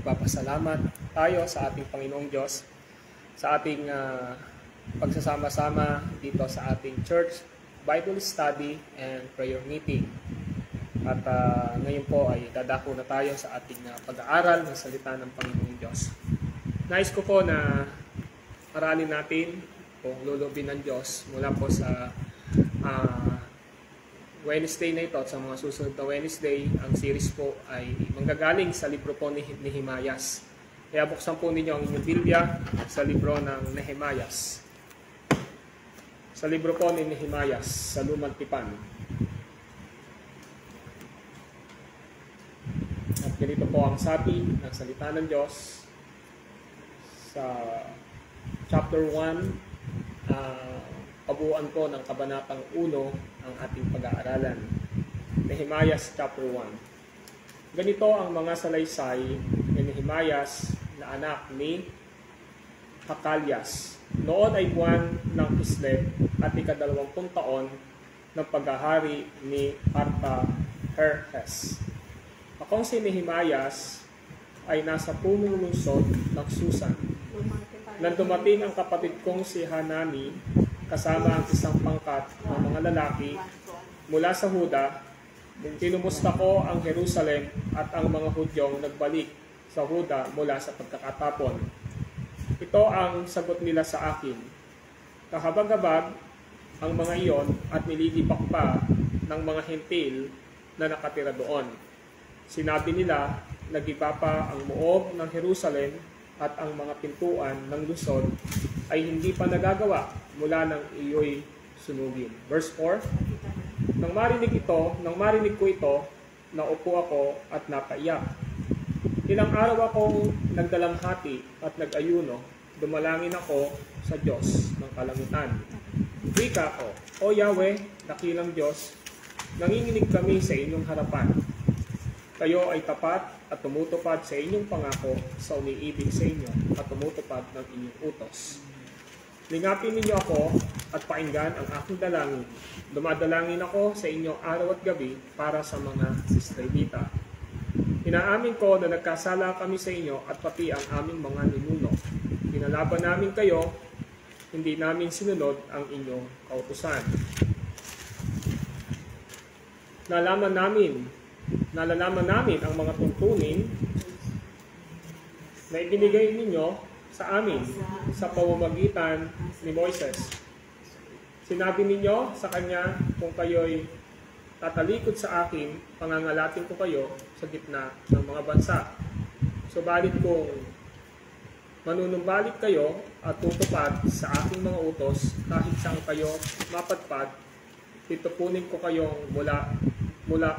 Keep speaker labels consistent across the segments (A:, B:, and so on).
A: Papasalamat tayo sa ating Panginoong Diyos sa ating pagsasama-sama dito sa ating church, Bible study, and prayer meeting. At ngayon po ay dadako na tayo sa ating pag-aaral ng salita ng Panginoong Diyos. Nais ko po na aralin natin kung lulubin ng Diyos mula po sa Wednesday na ito at sa mga susunod na Wednesday. Ang series po ay manggagaling sa libro po ni Nehemias. Kaya buksan po ninyo ang inyong Biblia sa libro ng Nehemias. Sa libro po ni Nehemias sa Lumang Tipan. At ganito po ang sabi ng salita ng Diyos sa chapter 1, kabuuan po ng kabanatang 1 ang ating pag-aaralan. Nehemias chapter 1. Ganito ang mga salaysay ni Nehemias na anak ni Hakalyas. Noon ay buwan ng Kislev at ika-20 taon ng paghahari ni Artaherjes. Akong si Nehemias ay nasa punong lungsod ng Susan. Nang dumating ang kapatid kong si Hanani kasama ang isang pangkat ng mga lalaki mula sa Huda, tinumusta ko ang Jerusalem at ang mga Hudyong nagbalik sa Huda mula sa pagkakatapon. Ito ang sagot nila sa akin. Kahabag-habag ang mga iyon at nililipak pa ng mga hentil na nakatira doon. Sinabi nila, nagiba pa ang moob ng Jerusalem at ang mga pintuan ng Luzon ay hindi pa nagagawa mula ng iyo'y sunugin. Verse 4, Nang marinig ko ito, naupo ako at napaiyak. Ilang araw akong nagdalamhati at nag-ayuno, dumalangin ako sa Diyos ng kalangitan. Wika ko, O Yahweh, dakilang Diyos, nanginginig kami sa inyong harapan. Kayo ay tapat at tumutupad sa inyong pangako sa umiibig sa inyo at tumutupad ng inyong utos. Lingapin ninyo ako at pakinggan ang aking dalangin. Dumadalangin ako sa inyo araw at gabi para sa mga Israelita. Inaamin ko na nagkasala kami sa inyo at pati ang aming mga ninuno. Pinalaban namin kayo, hindi namin sinunod ang inyong kautusan. Nalalaman namin ang mga tuntunin na ibinigay ninyo sa amin sa pamamagitan ni Moises. Sinabi ninyo sa kanya, kung kayo'y tatalikod sa akin, pangangalatin ko kayo sa gitna ng mga bansa. Subalit kung manunumbalik kayo at tutupad sa aking mga utos, kahit saan kayo mapadpad, titupunin ko kayong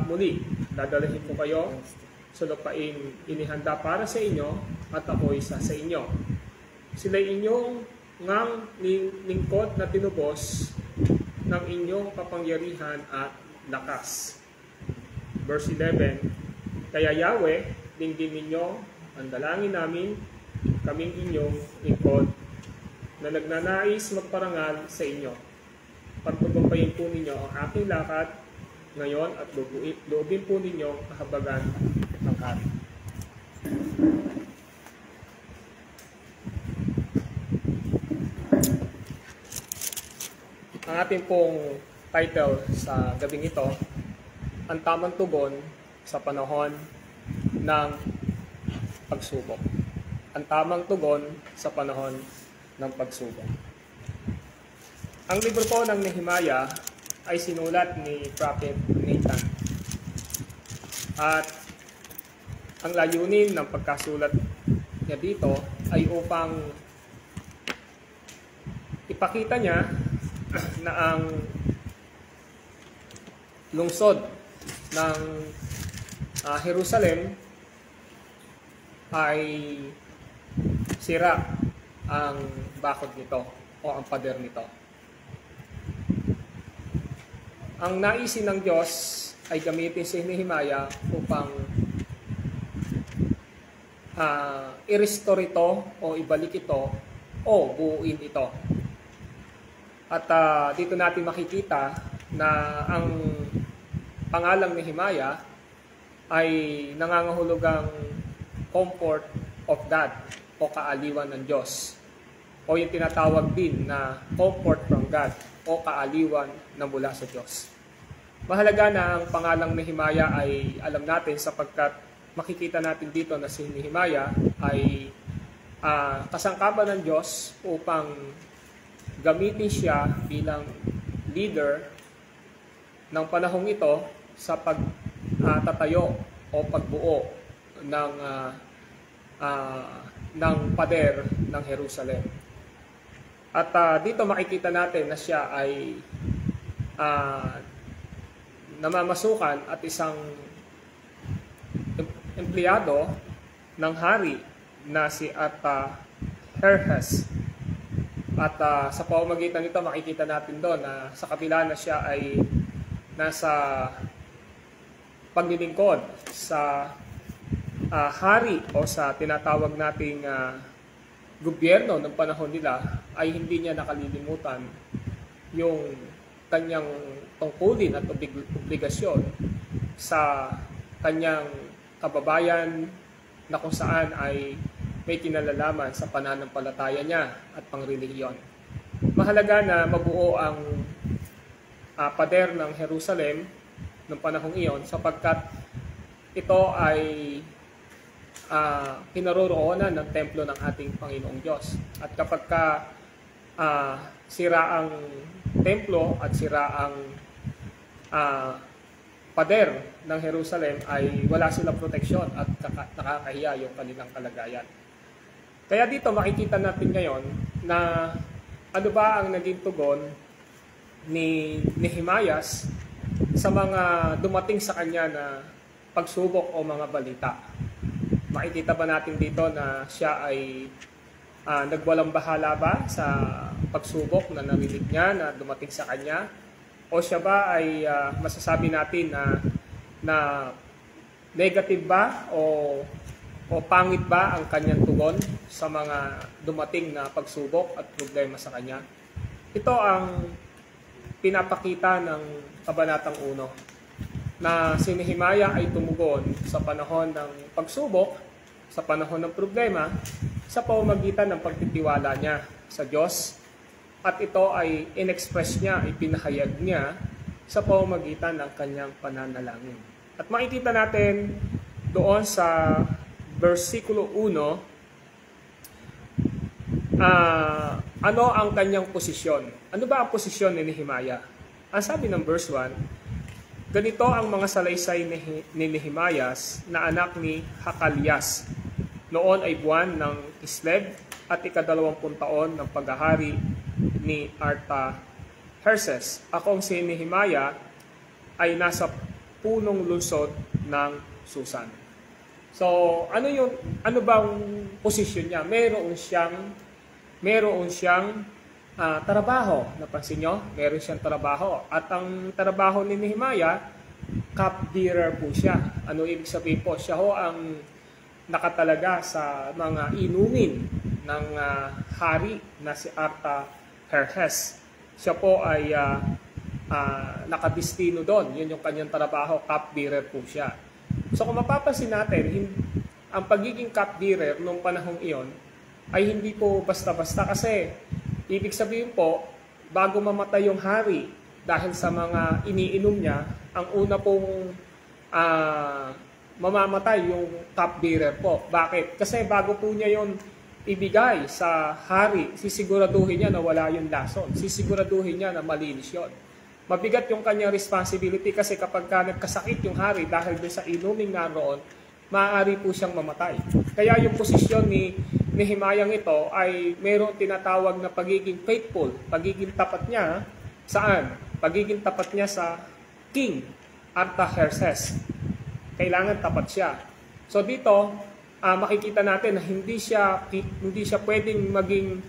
A: muli. Dadalhin ko kayo sa lupain inihanda para sa inyo at ako'y isa sa inyo. Sila'y inyong ngang lingkod na tinubos ng inyong kapangyarihan at lakas. Verse 11, Kaya Yahweh, dinggin ninyo ang dalangin namin, kaming inyong lingkod na nagnanais magparangal sa inyo. Pagtutumpayin po ninyo ang aking lakad ngayon at loobin po ninyo kahabagan ng hari. Ang ating pong title sa gabing ito, ang tamang tugon sa panahon ng pagsubok. Ang tamang tugon sa panahon ng pagsubok. Ang libro po ng Nehemiah ay sinulat ni Prophet Nathan. At ang layunin ng pagkasulat niya dito ay upang ipakita niya na ang lungsod ng Jerusalem ay sira ang bakod nito o ang pader nito. Ang naisin ng Diyos ay gamitin si Nehemiah upang i-restore ito o ibalik ito o buuin ito. At dito natin makikita na ang pangalang Nehemiah ay nangangahulugang comfort of God o kaaliwan ng Diyos. O yung tinatawag din na comfort from God o kaaliwan na mula sa Diyos. Mahalaga na ang pangalang Nehemia ay alam natin sapagkat makikita natin dito na si Nehemia ay kasangkapan ng Diyos upang gamitin siya bilang leader ng panahong ito sa pagtatayo o pagbuo ng pader ng Jerusalem. At dito makikita natin na siya ay namamasukan at isang empleyado ng hari na si Artaxerxes. At sa pamamagitan nito makikita natin doon na sa kabila na siya ay nasa paglilingkod sa hari o sa tinatawag nating gobyerno ng panahon nila, ay hindi niya nakalilimutan yung kanyang tungkulin at obligasyon sa kanyang kababayan na kung saan ay may kinalalaman sa pananampalataya niya at pangrelihiyon. Mahalaga na mabuo ang pader ng Jerusalem ng panahong iyon sapagkat ito ay pinaroroonan ng templo ng ating Panginoong Diyos. At kapag sira ang templo at sira ang pader ng Jerusalem, ay wala silang proteksyon at nakakahiya yung kanilang kalagayan. Kaya dito makikita natin ngayon na ano ba ang naging tugon ni Nehemias sa mga dumating sa kanya na pagsubok o mga balita. Makikita ba natin dito na siya ay nagwalang bahala ba sa pagsubok na narinig niya na dumating sa kanya? O siya ba ay masasabi natin na negative ba o pangit ba ang kanyang tugon sa mga dumating na pagsubok at problema sa kanya? Ito ang pinapakita ng Kabanatang 1 na si Nehemia ay tumugon sa panahon ng pagsubok, sa panahon ng problema, sa pamamagitan ng pagtitiwala niya sa Diyos. At ito ay in-express niya, ipinahayag niya sa pamamagitan ng kanyang pananalangin. At makikita natin doon sa versikulo 1, ano ang kanyang posisyon? Ano ba ang posisyon ni Nehemia? Ang sabi ng verse 1, ganito ang mga salaysay ni Nehemias na anak ni Hakalias. Noon ay buwan ng Kislev at ika-20 taon ng paghahari ni Artaxerxes. Akong si Nehemia ay nasa punong lungsod ng Susan. So, ano bang posisyon niya? Meron siyang trabaho. Napansin nyo? Meron siyang trabaho. At ang trabaho ni Nehemia, cupbearer po siya. Ano ibig sabihin po? Siya ho ang nakatalaga sa mga inumin ng hari na si Artaxerxes. Siya po ay nakadistino doon. Yun yung kanyang trabaho, cupbearer po siya. So kung mapapansin natin, ang pagiging cupbearer noong panahong iyon ay hindi po basta-basta kasi ibig sabihin po, bago mamatay yung hari dahil sa mga iniinom niya, ang una pong mamamatay yung cupbearer po. Bakit? Kasi bago po niya yon ibigay sa hari, sisiguraduhin niya na wala yung lason. Sisiguraduhin niya na malinis yun. Mabigat yung kanyang responsibility kasi kapag nagkasakit yung hari dahil doon sa inuming naroon, maaari po siyang mamatay. Kaya yung posisyon ni Nehemia ito ay mayroong tinatawag na pagiging faithful, pagiging tapat niya saan? Pagiging tapat niya sa King Artaxerxes. Kailangan tapat siya. So dito, makikita natin na hindi siya pwedeng maging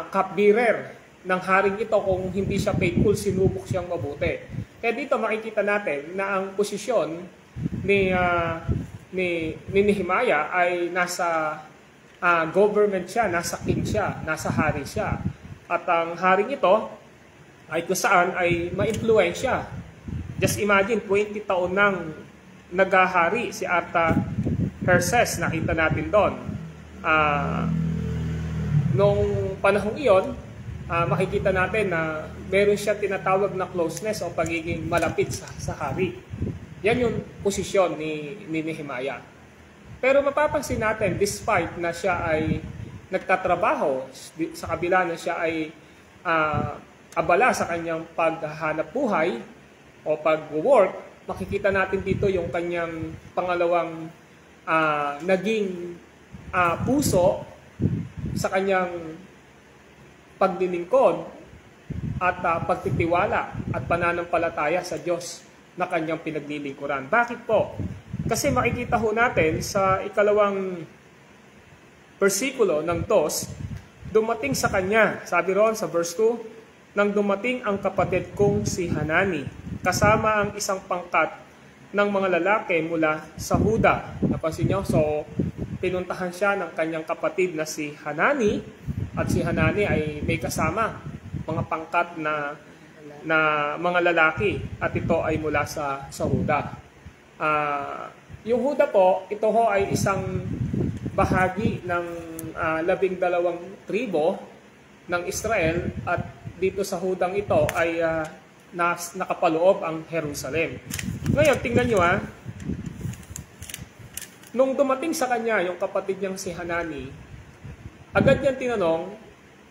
A: cupbearer ng haring ito kung hindi siya faithful, sinubok siyang mabuti. Kaya dito makikita natin na ang posisyon ni Nehemia ay nasa government siya, nasa king siya, nasa hari siya. At ang haring ito ay kung saan ay ma-impluensya. Just imagine, 20 taon nang naghahari si Herses, nakita natin doon. Nung panahong iyon, makikita natin na meron siya tinatawag na closeness o pagiging malapit sa hari. Yan yung posisyon ni Nehemiah. Pero mapapansin natin, despite na siya ay nagtatrabaho, sa kabila na siya ay abala sa kanyang paghahanap buhay o pag-work, makikita natin dito yung kanyang pangalawang naging puso sa kanyang paglilingkod at pagtitiwala at pananampalataya sa Diyos na kanyang pinaglilingkuran. Bakit po? Kasi makikita ho natin sa ikalawang versikulo ng 2, dumating sa kanya, sabi roon sa verse 2, nang dumating ang kapatid kong si Hanani, kasama ang isang pangkat ng mga lalaki mula sa Huda. Napansin nyo? So, pinuntahan siya ng kanyang kapatid na si Hanani, at si Hanani ay may kasama mga pangkat na mga lalaki, at ito ay mula sa Huda. Yung Huda po, ito ho ay isang bahagi ng 12 tribo ng Israel, at dito sa Hudang ito ay nakapaloob ang Jerusalem. Ngayon, tingnan nyo nung dumating sa kanya yung kapatid niyang si Hanani, agad niyang tinanong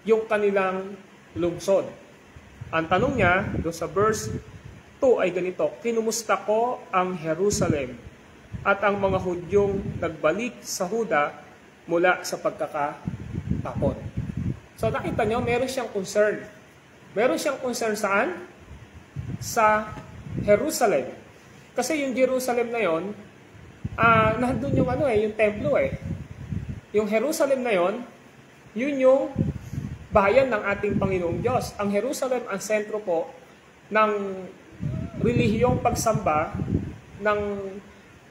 A: yung kanilang lungsod. Ang tanong niya, doon sa verse 2 ay ganito, kinumusta ko ang Jerusalem at ang mga Hudyong nagbalik sa Huda mula sa pagkakatapon. So nakita niyo, meron siyang concern. Meron siyang concern saan? Sa Jerusalem. Kasi yung Jerusalem na yon, nandun yung yung templo . Yung Jerusalem na yon, yun yung bayan ng ating Panginoong Diyos. Ang Jerusalem ang sentro po ng relihiyong pagsamba ng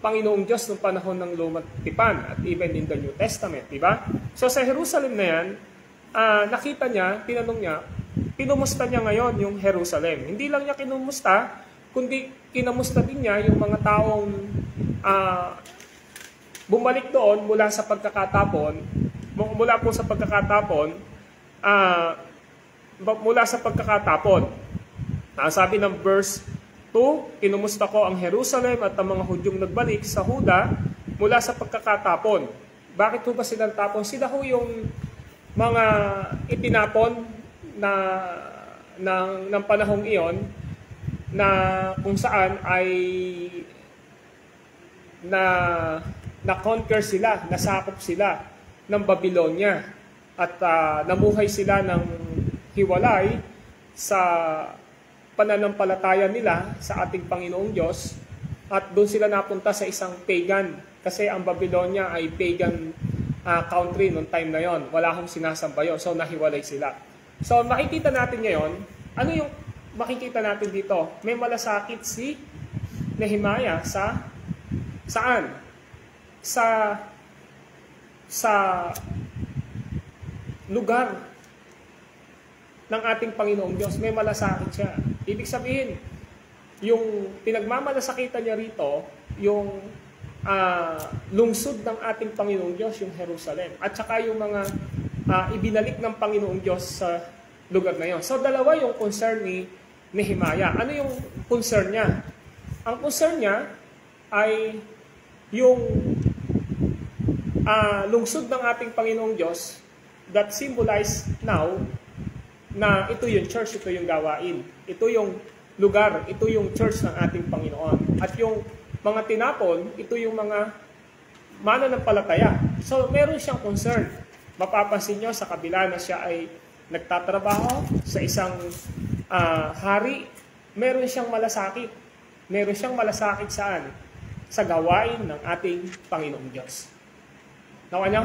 A: Panginoong Diyos noong panahon ng Lumang Tipan at even in the New Testament, di ba? So sa Jerusalem na yan, nakita niya, tinanong niya, kinumusta niya ngayon yung Jerusalem. Hindi lang niya kinumusta, kundi kinamusta din niya yung mga taong bumalik doon mula sa pagkakatapon, sabi ng verse 2, kinumusta ko ang Jerusalem at ang mga Hudyong nagbalik sa Huda mula sa pagkakatapon. Bakit ho ba silang tapon? Sila ho yung mga itinapon ng panahong iyon na kung saan ay na-conquer sila, nasakop sila ng Babylonia at namuhay sila ng hiwalay sa pananampalataya nila sa ating Panginoong Diyos, at doon sila napunta sa isang pagan, kasi ang Babylonia ay pagan country noong time na yon. Wala akong sinasamba yun, so nahiwalay sila. So makikita natin ngayon, ano yung makikita natin dito? May malasakit si Nehemiah saan? Sa lugar ng ating Panginoong Diyos. May malasakit siya. Ibig sabihin, yung pinagmamalasakitan niya rito, yung lungsod ng ating Panginoong Diyos, yung Jerusalem. At saka yung mga ibinalik ng Panginoong Diyos sa lugar na yon. So dalawa yung concern ni Nehemiah. Ano yung concern niya? Ang concern niya ay yung lungsod ng ating Panginoong Diyos that symbolize now na ito yung church, ito yung gawain, ito yung lugar, ito yung church ng ating Panginoon. At yung mga tinapon, ito yung mga mananampalataya. So meron siyang concern. Mapapansin nyo sa kabila na siya ay nagtatrabaho sa isang hari, meron siyang malasakit. Meron siyang malasakit saan? Sa gawain ng ating Panginoong Diyos. Nawa niyo?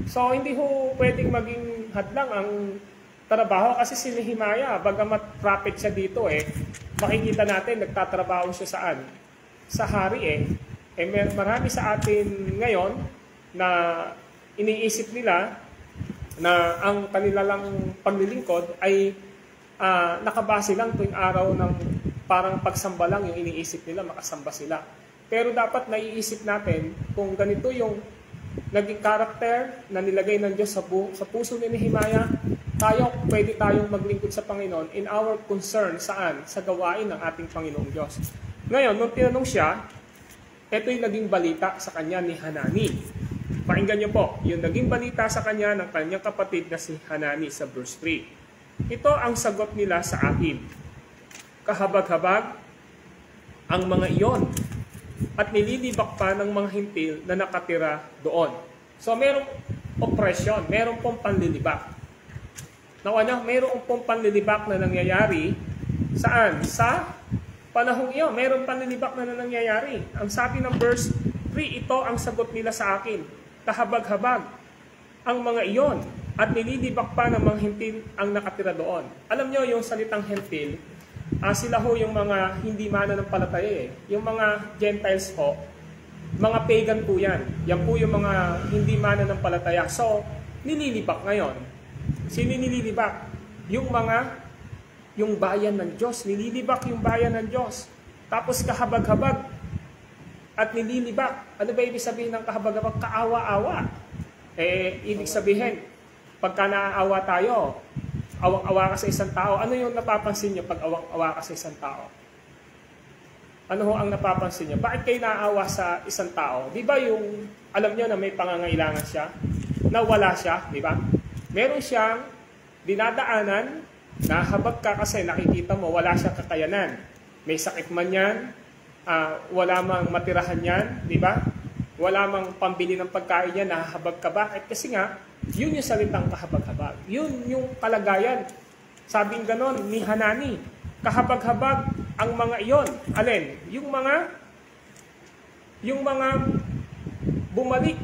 A: So hindi ho pwedeng maging hadlang ang trabaho, kasi si Nehemiah, bagamat prophet siya dito makikita natin nagtatrabaho siya saan? Sa hari marami sa atin ngayon na iniisip nila na ang kanilang paglilingkod ay nakabase lang tuwing araw ng parang pagsamba lang yung iniisip nila, makasamba sila. Pero dapat naiisip natin kung ganito yung naging karakter na nilagay ng Diyos sa puso ni Nehemiah, pwede tayong maglingkod sa Panginoon in our concern saan? Sa gawain ng ating Panginoong Diyos. Ngayon, nung tinanong siya, ito yung naging balita sa kanya ni Hanani. Pakinggan niyo po, yung naging balita sa kanya ng kanyang kapatid na si Hanani sa verse 3. Ito ang sagot nila sa akin. Kahabag-habag ang mga iyon at nililibak pa ng mga hintil na nakatira doon. So, merong oppression, merong pong panlilibak. Merong pong panlilibak na nangyayari saan? Sa panahong iyon, merong panlilibak na nangyayari. Ang sabi ng verse 3, ito ang sagot nila sa akin. Kahabag-habag ang mga iyon at nililibak pa ng mga hintil ang nakatira doon. Alam nyo, yung salitang hintil, sila ho yung mga hindi mananampalataya eh. Yung mga Gentiles ho, mga pagan po yan. Yan po yung mga hindi mananampalataya. So, nililibak ngayon. Sino nililibak? Yung bayan ng Diyos. Nililibak yung bayan ng Diyos. Tapos kahabag-habag at nililibak. Ano ba ibig sabihin ng kahabag-habag? Kaawa-awa. Ibig sabihin, pagka naaawa tayo, awang-awa ka sa isang tao, ano yung napapansin nyo pag awang-awa ka sa isang tao? Ano ho ang napapansin nyo? Bakit kayo naaawa sa isang tao? Di ba yung, alam nyo na may pangangailangan siya? Na wala siya, di ba? Meron siyang dinadaanan, nahabag ka kasi nakikita mo, wala siyang kakayanan. May sakit man yan, wala mang matirahan yan, di ba? Wala mang pambili ng pagkain yan, nahahabag ka. Bakit? Kasi nga, yun yung salitang kahabag-habag. Yun yung kalagayan. Sabing ganon ni Hanani, kahabag-habag ang mga iyon. Alin? Yung mga bumalik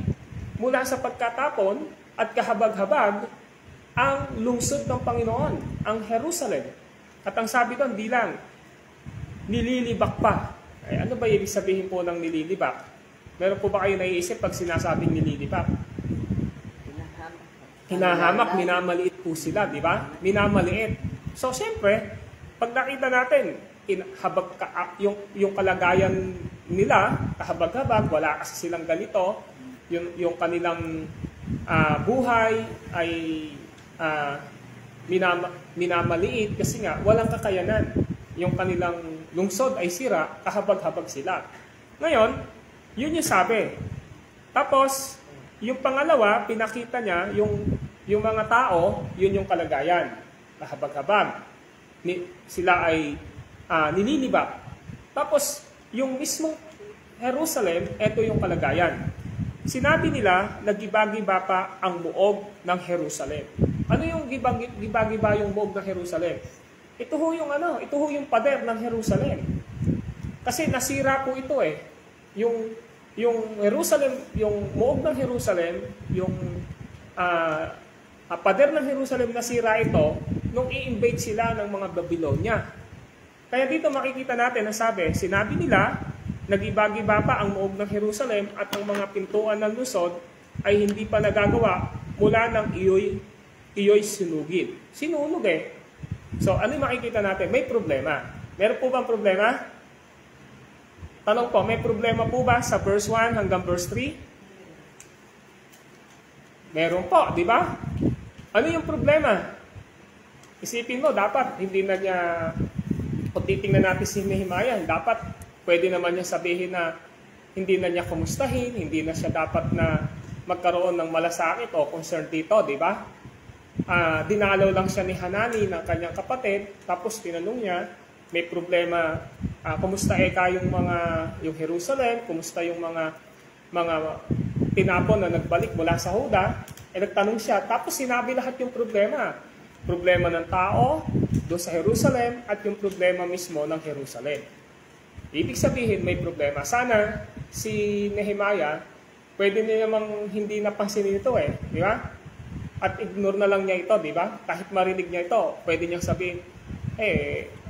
A: mula sa pagkatapon at kahabag-habag ang lungsod ng Panginoon, ang Jerusalem. At ang sabi doon, di lang, nililibak pa. Ano ba ibig sabihin po ng nililibak? Meron po ba kayo naiisip pag sinasabing nililibak? Hinahamak, minamaliit po sila, di ba? Minamaliit. So, siyempre, pag nakita natin, yung kalagayan nila, kahabag-habag, wala kasi silang ganito, yung kanilang buhay ay minamaliit kasi nga, walang kakayanan. Yung kanilang lungsod ay sira, kahabag-habag sila. Ngayon, yun yung sabi. Tapos, yung pangalawa, pinakita niya, yung mga tao, yun yung kalagayan. Kahabag-habag. Sila ay nililibak. Tapos, yung mismong Jerusalem, eto yung kalagayan. Sinabi nila, nagiba-giba pa ang muog ng Jerusalem. Ano yung giba-giba yung muog ng Jerusalem? Ito ho yung pader ng Jerusalem. Kasi nasira po ito eh. Yung Jerusalem, yung muog ng Jerusalem, yung pader ng Jerusalem nasira ito nung i-invade sila ng mga Babylonia. Kaya dito makikita natin na sinabi nila, nagiba-giba pa ang muog ng Jerusalem at ang mga pintuan ng lungsod ay hindi pa nagagawa mula ng iyo'y sinugid. Sinunog eh. So ano yung makikita natin? May problema. Meron po bang problema? Tanong po, may problema po ba sa verse 1 hanggang verse 3? Meron po, di ba? Ano yung problema? Isipin mo, dapat hindi na niya, kung titingnan natin si Nehemiah, dapat pwede naman niya sabihin na hindi na niya kumustahin, hindi na siya dapat na magkaroon ng malasakit o concern dito, di ba? Dinalaw lang siya ni Hanani ng kanyang kapatid, tapos tinanong niya, may problema, kumusta yung Jerusalem, kumusta yung mga tinapon na nagbalik mula sa Huda, nagtanong siya, tapos sinabi lahat yung problema. Problema ng tao doon sa Jerusalem at yung problema mismo ng Jerusalem. Ibig sabihin may problema. Sana si Nehemiah, pwede niya namang hindi napansinin ito eh, di ba? At ignore na lang niya ito, di ba? Kahit marinig niya ito, pwede niyang sabihin,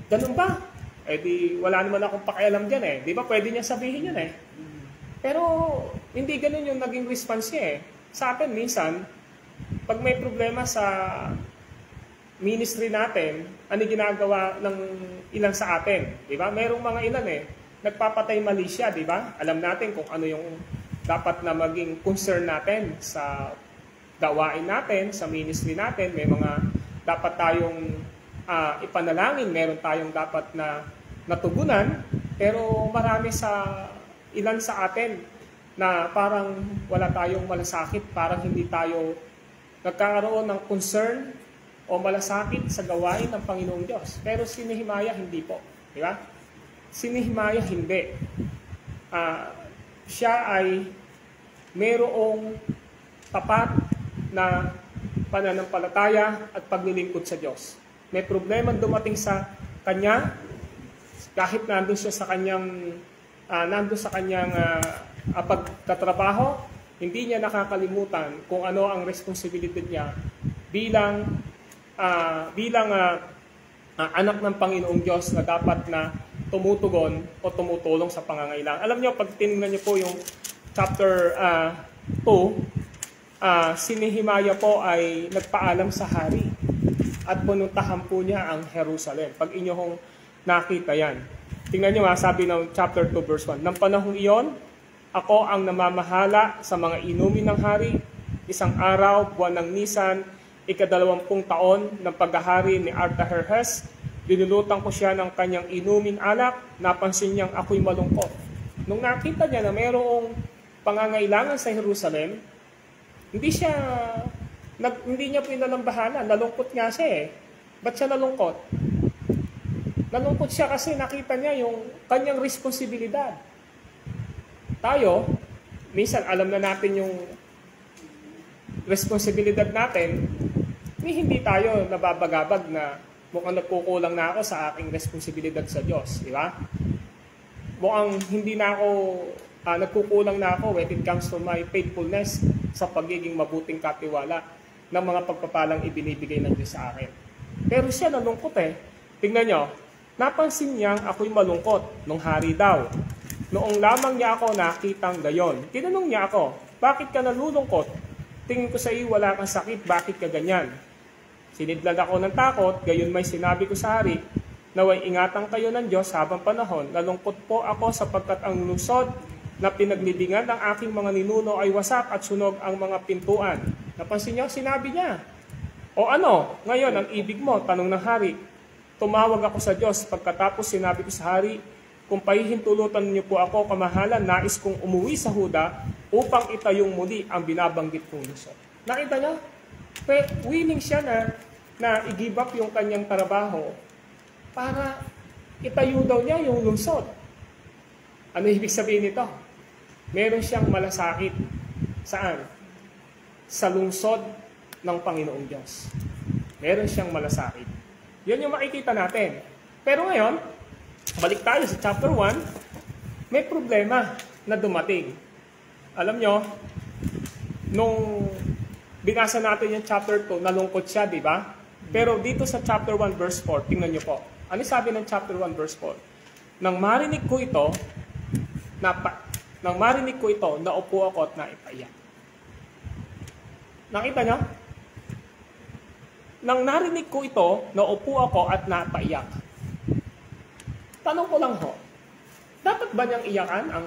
A: ganun ba? Di wala naman akong pakialam dyan eh. Di ba pwede niya sabihin yun eh? Pero hindi ganun yung naging response niya eh. Sa atin minsan, pag may problema sa ministry natin, ano ginagawa ng ilan sa atin? Di ba? Merong mga ilan eh. nagpapatay mali siya, di ba? Alam natin kung ano yung dapat na maging concern natin sa gawain natin, sa ministry natin. May mga dapat tayong ipanalangin, meron tayong dapat na natugunan, pero marami ilan sa atin na parang wala tayong malasakit, parang hindi tayo nagkakaroon ng concern o malasakit sa gawain ng Panginoong Diyos. Pero si Nehemiah hindi po. Di ba? Si Nehemiah hindi. Siya ay mayroong tapat na pananampalataya at paglilingkod sa Diyos. May problema dumating sa kanya, kahit nandun siya sa kanyang pagtatrabaho, hindi niya nakakalimutan kung ano ang responsibilidad niya bilang anak ng Panginoong Diyos na dapat na tumutugon o tumutulong sa pangangailangan. Alam niyo, pag tinignan niyo po yung chapter 2, si Nehemiah po ay nagpaalam sa hari at pununtahan po niya ang Jerusalem. Pag inyong nakita yan. Tingnan niyo sabi ng chapter 2 verse 1, "Nang panahong iyon, ako ang namamahala sa mga inumin ng hari. Isang araw, buwan ng Nisan, 20 taon ng paghahari ni Artaxerxes, dinulutan ko siya ng kanyang inuming alak, napansin niyang ako'y malungkot." Nung nakita niya na mayroong pangangailangan sa Jerusalem, hindi niya pinalambahala, nalungkot nga siya eh. Ba't siya nalungkot? Nalungkot siya kasi nakita niya yung kanyang responsibilidad. Tayo, minsan alam na natin yung responsibilidad natin, hindi tayo nababagabag na mukhang nagkukulang na ako sa aking responsibilidad sa Diyos, di ba? Mukhang hindi na ako, nagkukulang na ako when it comes to my faithfulness sa pagiging mabuting katiwala ng mga pagpapalang ibinibigay ng Diyos sa akin. Pero siya nalungkot eh. Tingnan nyo, napansin niyang ako'y malungkot nung hari daw. Noong lamang niya ako nakitang gayon. Tinanong niya ako, "Bakit ka nalulungkot? Tingin ko sa iyo wala kang sakit, bakit ka ganyan?" Sinidlad ako ng takot, gayon may sinabi ko sa hari, "Naway ingatan kayo ng Diyos habang panahon. Nalungkot po ako sapagkat ang lungsod na pinaglibingan ng aking mga ninuno ay wasak at sunog ang mga pintuan." Napansin niyo, sinabi niya, "O ano, ngayon ang ibig mo?" Tanong ng hari. Tumawag ako sa Diyos, pagkatapos sinabi ko sa hari, "Kung pahihintulutan niyo po ako, kamahalan, nais kong umuwi sa Huda upang itayong muli ang binabanggit kong lungsod." Nakita niyo? Willing siya na i-give up yung kanyang trabaho para itayo daw niya yung lungsod. Ano ibig sabihin nito? Meron siyang malasakit. Saan? Sa lungsod ng Panginoong Diyos. Meron siyang malasakit. Yan yung makikita natin. Pero ngayon, balik tayo sa chapter 1, may problema na dumating. Alam nyo, nung binasa natin yung chapter 2, nalungkot siya, di ba? Pero dito sa chapter 1 verse 4, tingnan nyo po. Ano sabi ng chapter 1 verse 4? Nang marinig ko ito, naupo ako at naipaiyak. Nakita nyo? Nang narinig ko ito, naupo ako at napaiyak. Tanong ko lang ho, dapat ba niyang iyakan ang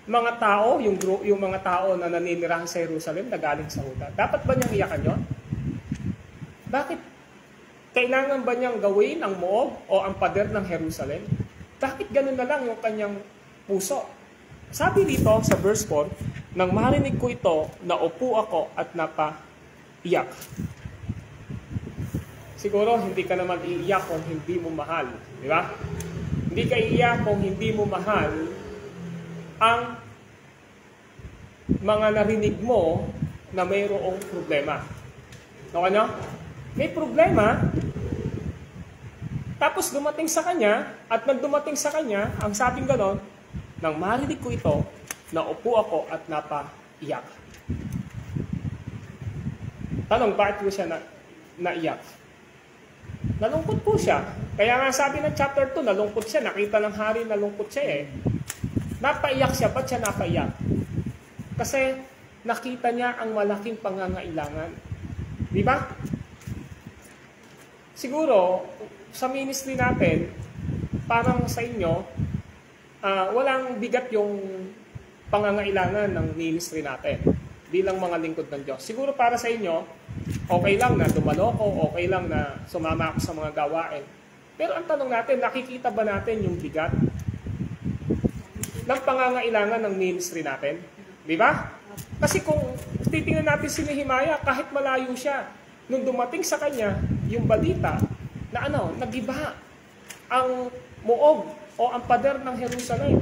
A: mga tao, yung mga tao na naninirahan sa Jerusalem na galing sa Huda? Dapat ba niyang iyakan yon? Bakit? Kailangan ba niyang gawin ang moob o ang pader ng Jerusalem? Bakit ganun na lang yung kanyang puso? Sabi dito sa verse 4, nang marinig ko ito, naupo ako at napaiyak. Siguro, hindi ka naman iiyak kung hindi mo mahal. Di ba? Hindi ka iiyak kung hindi mo mahal ang mga narinig mo na mayroong problema. Okay, no? May problema, tapos dumating sa kanya, at nang dumating sa kanya, ang sabing ganon, nang marinig ko ito, naupo ako at napaiyak. Tanong, bakit po siya naiyak? Nalungkot po siya. Kaya nga sabi ng chapter 2, nalungkot siya. Nakita ng hari, nalungkot siya eh. Napaiyak siya. Ba't siya napaiyak? Kasi nakita niya ang malaking pangangailangan. Di ba? Siguro, sa ministry natin, parang sa inyo, walang bigat yung pangangailangan ng ministry natin bilang mga lingkod ng Diyos. Siguro para sa inyo, okay lang na dumalo ko, okay lang na sumama ako sa mga gawain. Pero ang tanong natin, nakikita ba natin yung bigat ng pangangailangan ng ministry natin? Di ba? Kasi kung titingnan natin si Nehemiah, kahit malayo siya, nung dumating sa kanya yung balita na nagiba ang muog o ang pader ng Jerusalem.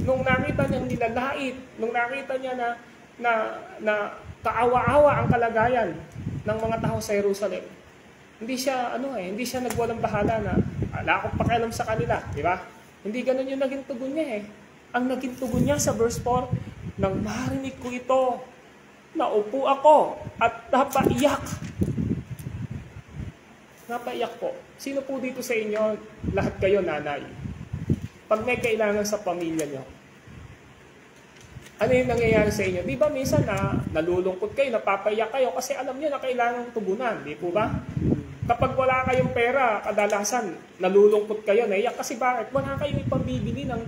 A: Nung nakita niya nilalait, nung nakita niya na kaawa-awa ang kalagayan ng mga tao sa Jerusalem, hindi siya hindi siya nagwalang bahala na wala akong pakialam sa kanila, di ba? Hindi ganoon yung naging tugon niya. Ang naging tugon niya sa verse 4, nang marinig ko ito, naupo ako at napaiyak. Napaiyak po. Sino po dito sa inyo, lahat kayo nanay, pag may kailangan sa pamilya niyo, ano yung nangyayari sa inyo? Di ba minsan nalulungkot kayo, napapaiyak kayo kasi alam niyo na kailangan tugunan, di po ba? Kapag wala kayong pera, kadalasan nalulungkot kayo, naiyak kasi bakit? Wala kayong ipambibili ng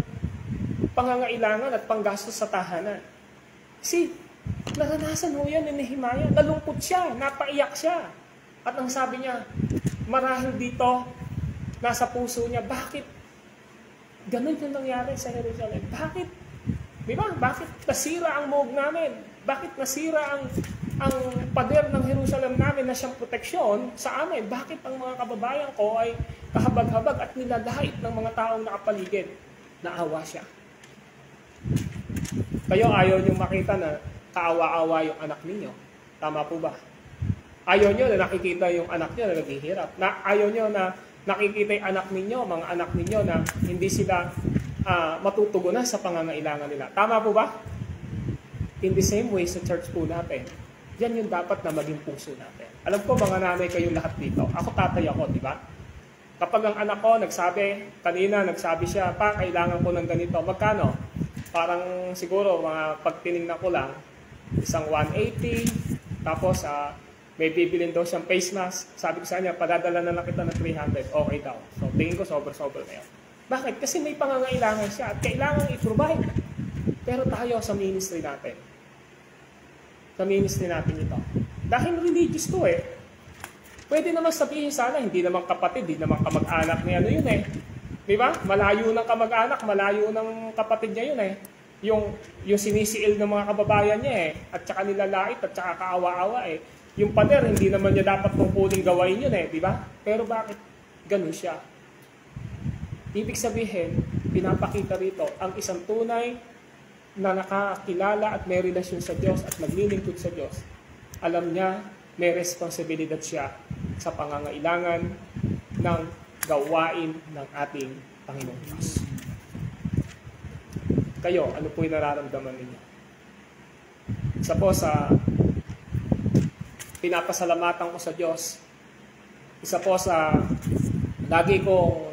A: pangangailangan at panggastos sa tahanan. Kasi naranasan ho yan ni Nehemiah, nalungkot siya, napaiyak siya. At ang sabi niya, marahil dito, nasa puso niya, bakit ganun yung nangyari sa Jerusalem? Bakit? Di ba? Bakit nasira ang muog namin? Bakit nasira ang pader ng Jerusalem namin na siyang proteksyon sa amin? Bakit ang mga kababayan ko ay kahabag-habag at nilalait ng mga taong nakapaligid? Naawa siya. Kayo ayaw niyong makita na kaawa-awa yung anak ninyo. Tama po ba? Ayaw niyo na nakikita yung anak niyo na naghihirap. Ayaw niyo na nakikita yung anak ninyo, mga anak ninyo na hindi sila matutugunan sa pangangailangan nila. Tama po ba? In the same way sa church po natin, yan yung dapat na maging puso natin. Alam ko mga nanay kayo lahat dito. Ako tatay ako, di ba? Kapag ang anak ko kanina nagsabi siya, pa, kailangan ko ng ganito. Magkano? Parang siguro, pag tinignan ko lang, isang 180, tapos may bibilin daw siyang face mask. Sabi ko sa kanya, padadala na lang kita ng 300. Okay daw. So, tingin ko, sobra-sobra na yun. Bakit? Kasi may pangangailangan siya at kailangan i-provide. Pero tayo sa ministry natin. Sa ministry natin ito. Dahil religious to Pwede naman sabihin sana, hindi naman kapatid, hindi naman kamag-anak ni ano yun Di ba? Malayo ng kamag-anak, malayo ng kapatid niya yun Yung sinisiil ng mga kababayan niya at saka nilalait at saka kaawa-awa Yung pader, hindi naman niya dapat tungkuling gawain yun di ba? Pero bakit ganun siya? Ibig sabihin, pinapakita rito ang isang tunay na nakakilala at may relasyon sa Diyos at naglilingkod sa Diyos. Alam niya, may responsibilidad siya sa pangangailangan ng gawain ng ating Panginoong Diyos. Kayo, ano po yung nararamdaman ninyo? Isa po sa pinapasalamatan ko sa Diyos, isa po sa lagi kong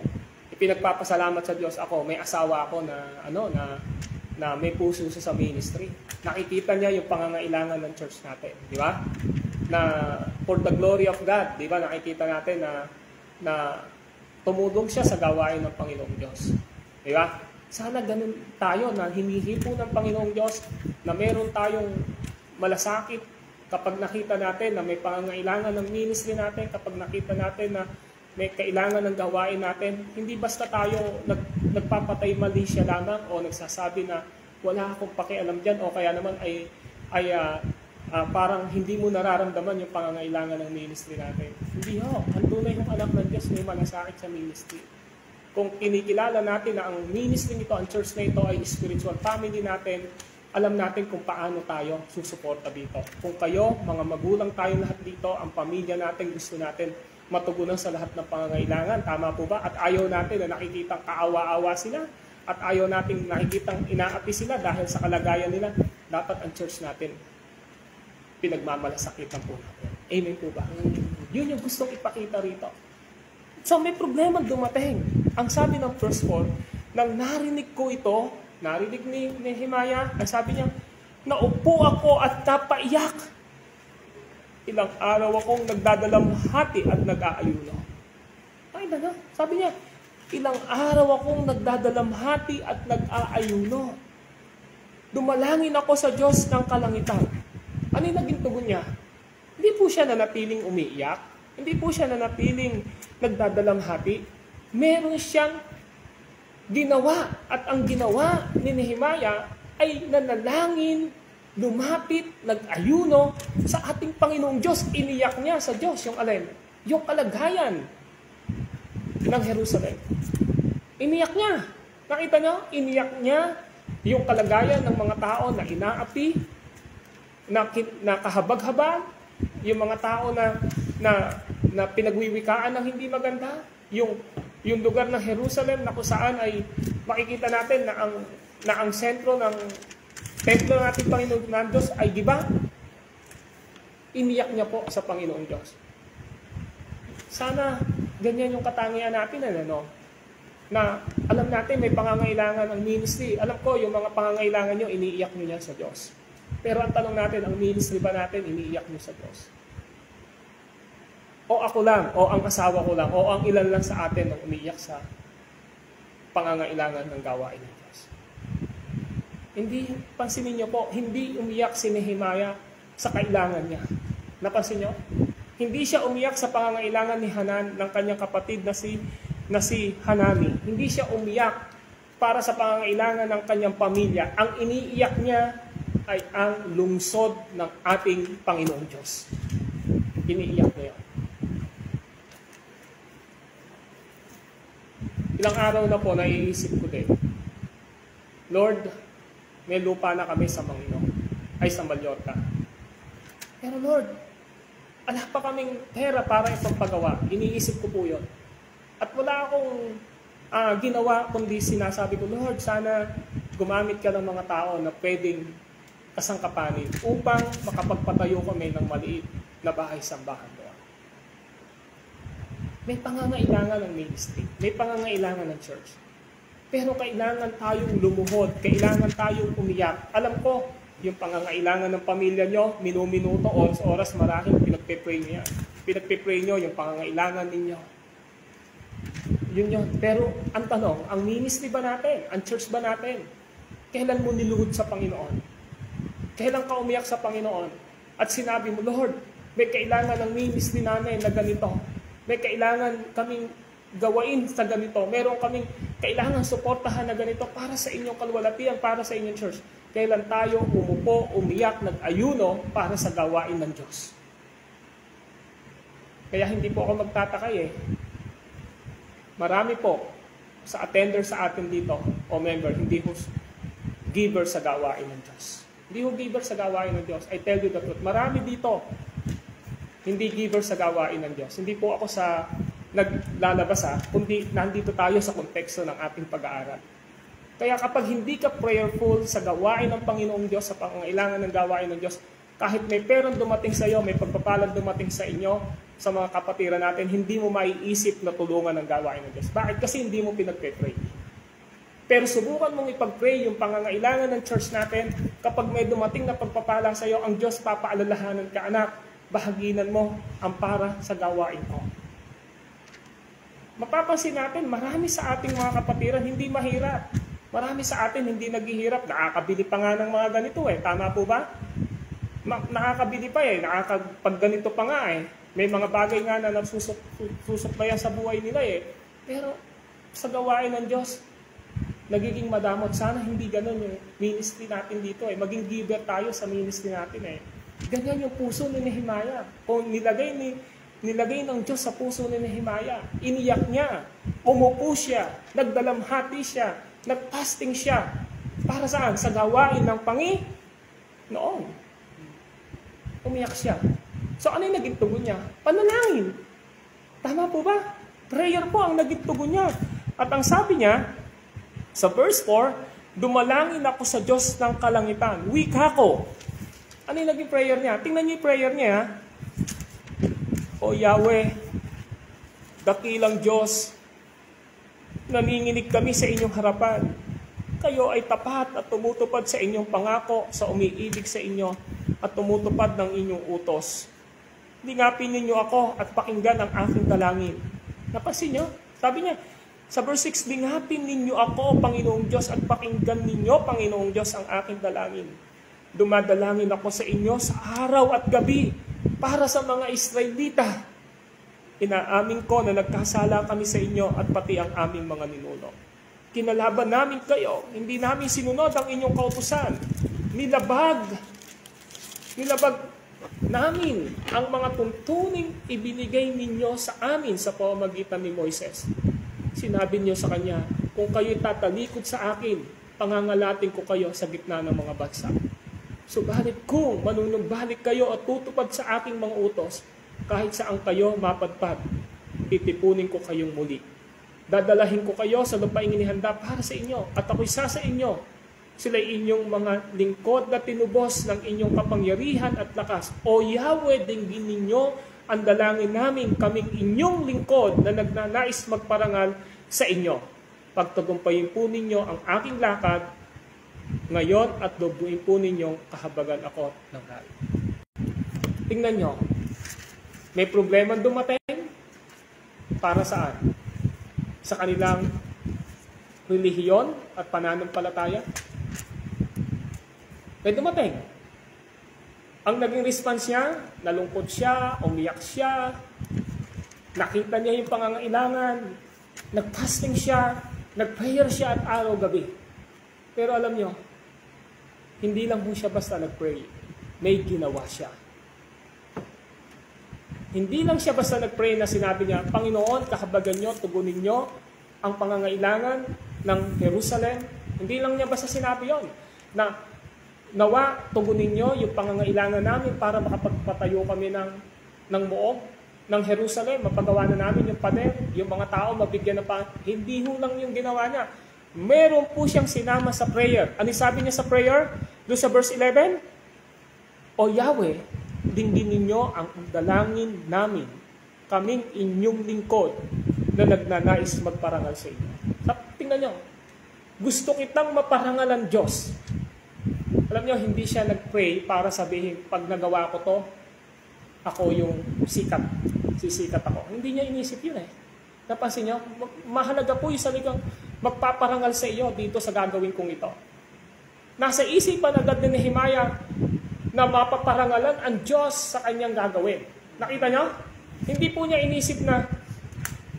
A: ipinagpapasalamat sa Diyos may asawa ako na may puso sa ministry. Nakikita niya yung pangangailangan ng church natin, di ba? Na for the glory of God, di ba? Nakikita natin na tumulong siya sa gawain ng Panginoong Diyos. Di ba? Sana ganun tayo na hinihipo ng Panginoong Diyos na meron tayong malasakit kapag nakita natin na may pangangailangan ng ministry natin, kapag nakita natin na may kailangan ng gawain natin, hindi basta tayo nagpapatay mali siya lamang o nagsasabi na wala akong pakialam dyan o kaya naman ay parang hindi mo nararamdaman yung pangangailangan ng ministry natin. Hindi ang tunay yung anak ng Diyos may malasakit sa ministry. Kung kinikilala natin na ang ministry nito, ang church na ito ay spiritual family natin, alam natin kung paano tayo susuporta dito. Kung kayo, mga magulang tayo lahat dito, ang pamilya natin, gusto natin matugunan sa lahat ng pangangailangan. Tama po ba? At ayaw natin na nakikitang kaawa-awa sila at ayaw natin nakikitang inaapi sila dahil sa kalagayan nila. Dapat ang church natin pinagmamalasakitan po natin. Amen po ba? Yun yung gustong ipakita rito. So may problema dumating. Ang sabi ng verse 4, nang narinig ko ito, narinig ni Nehemiah, ang sabi niya, naupo ako at napaiyak. Ilang araw akong nagdadalamhati at nag-aayuno. Ay na. Sabi niya, Ilang araw akong nagdadalamhati at nag-aayuno. Dumalangin ako sa Diyos ng kalangitan. Ano yung naging tugon niya? Hindi po siya nanatiling umiiyak. Hindi po siya nanatiling nagdadalamhati. Meron siyang ginawa. At ang ginawa ni Nehemiah ay nanalangin, lumapit, nag-ayuno sa ating Panginoong Diyos. Iniyak niya sa Diyos yung alin? Yung kalagayan ng Jerusalem. Iniyak niya. Nakita niyo? Iniyak niya yung kalagayan ng mga tao na inaapi, na kahabag-habag, yung mga tao na pinagwiwikaan ng hindi maganda, yung lugar ng Jerusalem na kung saan ay makikita natin na ang sentro ng templo ng ating Panginoon Diyos ay giba. Iniyak niya po sa Panginoong Diyos. Sana ganyan yung katangian natin, na alam natin may pangangailangan ang ministry. Alam ko, yung mga pangangailangan nyo, iniiyak nyo yan sa Diyos. Pero ang tanong natin, ang ministry ba natin, iniiyak nyo sa Diyos? O ako lang, o ang asawa ko lang, o ang ilan lang sa atin ang umiiyak sa pangangailangan ng gawain ng Diyos. Hindi, pansinin nyo po, hindi umiyak si Nehemiah sa kailangan niya. Napansin nyo? Hindi siya umiyak sa pangangailangan ni Hanan ng kanyang kapatid na si Hanani. Hindi siya umiyak para sa pangangailangan ng kanyang pamilya. Ang iniiyak niya ay ang lungsod ng ating Panginoong Diyos. Iniiyak niya yun. Ilang araw na po, naiisip ko din, Lord, may lupa na kami sa sa Mallorca. Pero Lord, wala pa kaming pera para ipagpagawa. Iniisip ko po yun. At wala akong ginawa kundi sinasabi ko, Lord, sana gumamit ka ng mga tao na pwedeng kasangkapanin upang makapagpatayo kami ng maliit na bahay-sambahan doon. May pangangailangan ng ministry. May pangangailangan ng church. Pero kailangan tayong lumuhod. Kailangan tayong umiyak. Alam ko, yung pangangailangan ng pamilya nyo, minuminuto, oras marahil, pinagpipray nyo yan. Pinagpipray nyo yung pangangailangan ninyo. Yun. Pero ang tanong, ang ministry ba natin? Ang church ba natin? Kailan mo niluhod sa Panginoon? Kailan ka umiyak sa Panginoon? At sinabi mo, Lord, may kailangan ng ministry namin na ganito. May kailangan kaming gawain sa ganito. Meron kaming kailangan suportahan na ganito para sa inyong kalwalatian, para sa inyong church. Kailan tayo umupo, umiyak, nag-ayuno para sa gawain ng Diyos. Kaya hindi po ako magtatakay Marami po sa attender sa atin dito o member, hindi ho giver sa gawain ng Diyos. Hindi ho giver sa gawain ng Diyos. I tell you the truth. Marami dito hindi giver sa gawain ng Diyos. Hindi po ako sa naglalabas kundi nandito tayo sa konteksto ng ating pag-aaral. Kaya kapag hindi ka prayerful sa gawain ng Panginoong Diyos, sa pangangailangan ng gawain ng Diyos, kahit may perang dumating sa iyo, may pagpapalang dumating sa inyo, sa mga kapatiran natin, hindi mo maiisip na tulungan ng gawain ng Diyos. Bakit? Kasi hindi mo pinag-pray. Pero subukan mong ipag-pray yung pangangailangan ng church natin. Kapag may dumating na pagpapala sa iyo, ang Diyos papaalalahanan ka, anak, bahaginan mo ang para sa gawain ko. Mapapansin natin, marami sa ating mga kapatiran hindi mahirap. Marami sa atin hindi naghihirap. Nakakabili pa nga ng mga ganito Tama po ba? Nakakabili pa pag ganito pa nga May mga bagay nga na nagsusuklayan sa buhay nila Pero sa gawain ng Diyos, nagiging madamot. Sana hindi ganun yung ministry natin dito Maging giver tayo sa ministry natin Ganyan yung puso ni Nehemiah. Kung nilagay ng Diyos sa puso ni Nehemiah, iniyak niya, umupo siya, nagdalamhati siya, nagfasting siya. Para saan? Sa gawain ng Panginoon. Umiyak siya. So ano yung naging tugon niya? Panalangin. Tama po ba? Prayer po ang naging tugon niya. At ang sabi niya, sa verse 4, dumalangin ako sa Diyos ng kalangitan. Wika ko. Ano yung naging prayer niya? Tingnan niyo yung prayer niya. O Yahweh, dakilang Diyos, naninginig kami sa inyong harapan. Kayo ay tapat at tumutupad sa inyong pangako, sa umiibig sa inyo, at tumutupad ng inyong utos. Lingapin ninyo ako at pakinggan ang aking dalangin. Napansin nyo? Sabi niya, Sa verse 6, "Lingapin ninyo ako, Panginoong Diyos, at pakinggan ninyo, Panginoong Diyos, ang aking dalangin. Dumadalangin ako sa inyo sa araw at gabi para sa mga Israelita. Inaamin ko na nagkasala kami sa inyo at pati ang aming mga ninuno. Kinalaban namin kayo, hindi namin sinunod ang inyong kautusan. Nilabag namin ang mga tuntuning ibinigay ninyo sa amin sa pamamagitan ni Moises. Sinabi niyo sa kanya, kung kayo'y tatalikod sa akin, pangangalatin ko kayo sa gitna ng mga bansa. Subalit kung manunumbalik kayo at tutupad sa aking mga utos, kahit saan kayo mapadpad, titipunin ko kayong muli. Dadalahin ko kayo sa lupaing inihanda para sa inyo, at ako'y sa inyo. Sila'y inyong mga lingkod na tinubos ng inyong kapangyarihan at lakas. O Yahweh, dinggin ninyo ang dalangin namin, kaming inyong lingkod na nagnanais magparangal sa inyo. Pagtagumpayin po ninyo ang aking lakad ngayon at lubuin po ninyong kahabagan ako ng hari." Tingnan nyo, may problema dumating para saan? Sa kanilang relihiyon at pananampalataya? May dumating. Ang naging response niya, nalungkot siya, umiyak siya, nakita niya yung pangangailangan, nag-fasting siya, nag-prayer siya at araw-gabi. Pero alam niyo, hindi lang po siya basta nag-pray, may ginawa siya. Hindi lang siya basta nag-pray na sinabi niya, "Panginoon, kahabagan niyo, tugunin niyo ang pangangailangan ng Jerusalem." Hindi lang niya basta sinabi yon na nawa, tugunin niyo yung pangangailangan namin para makapagpatayo kami ng muog ng Jerusalem, mapagawa na namin yung pader, yung mga tao mabigyan na pa. Hindi ho lang yung ginawa niya. Meron po siyang sinama sa prayer. Ano sabi niya sa prayer? Doon sa verse 11, "O Yahweh, dinggin ninyo ang dalangin namin, kaming inyong lingkod na nagnanais magparangal sa inyo." Tingnan niyo, gusto kitang maparangalan, Diyos. Alam niyo, hindi siya nag-pray para sabihin, pag nagawa ko to, ako yung sikat. Sisikat ako. Hindi niya inisip yun eh. Napansin niyo, mahalaga po yung saligang magpaparangal sa iyo dito sa gagawin kong ito. Nasa isipan agad ni Nehemiah na mapaparangalan ang Diyos sa kanyang gagawin. Nakita niyo? Hindi po niya inisip na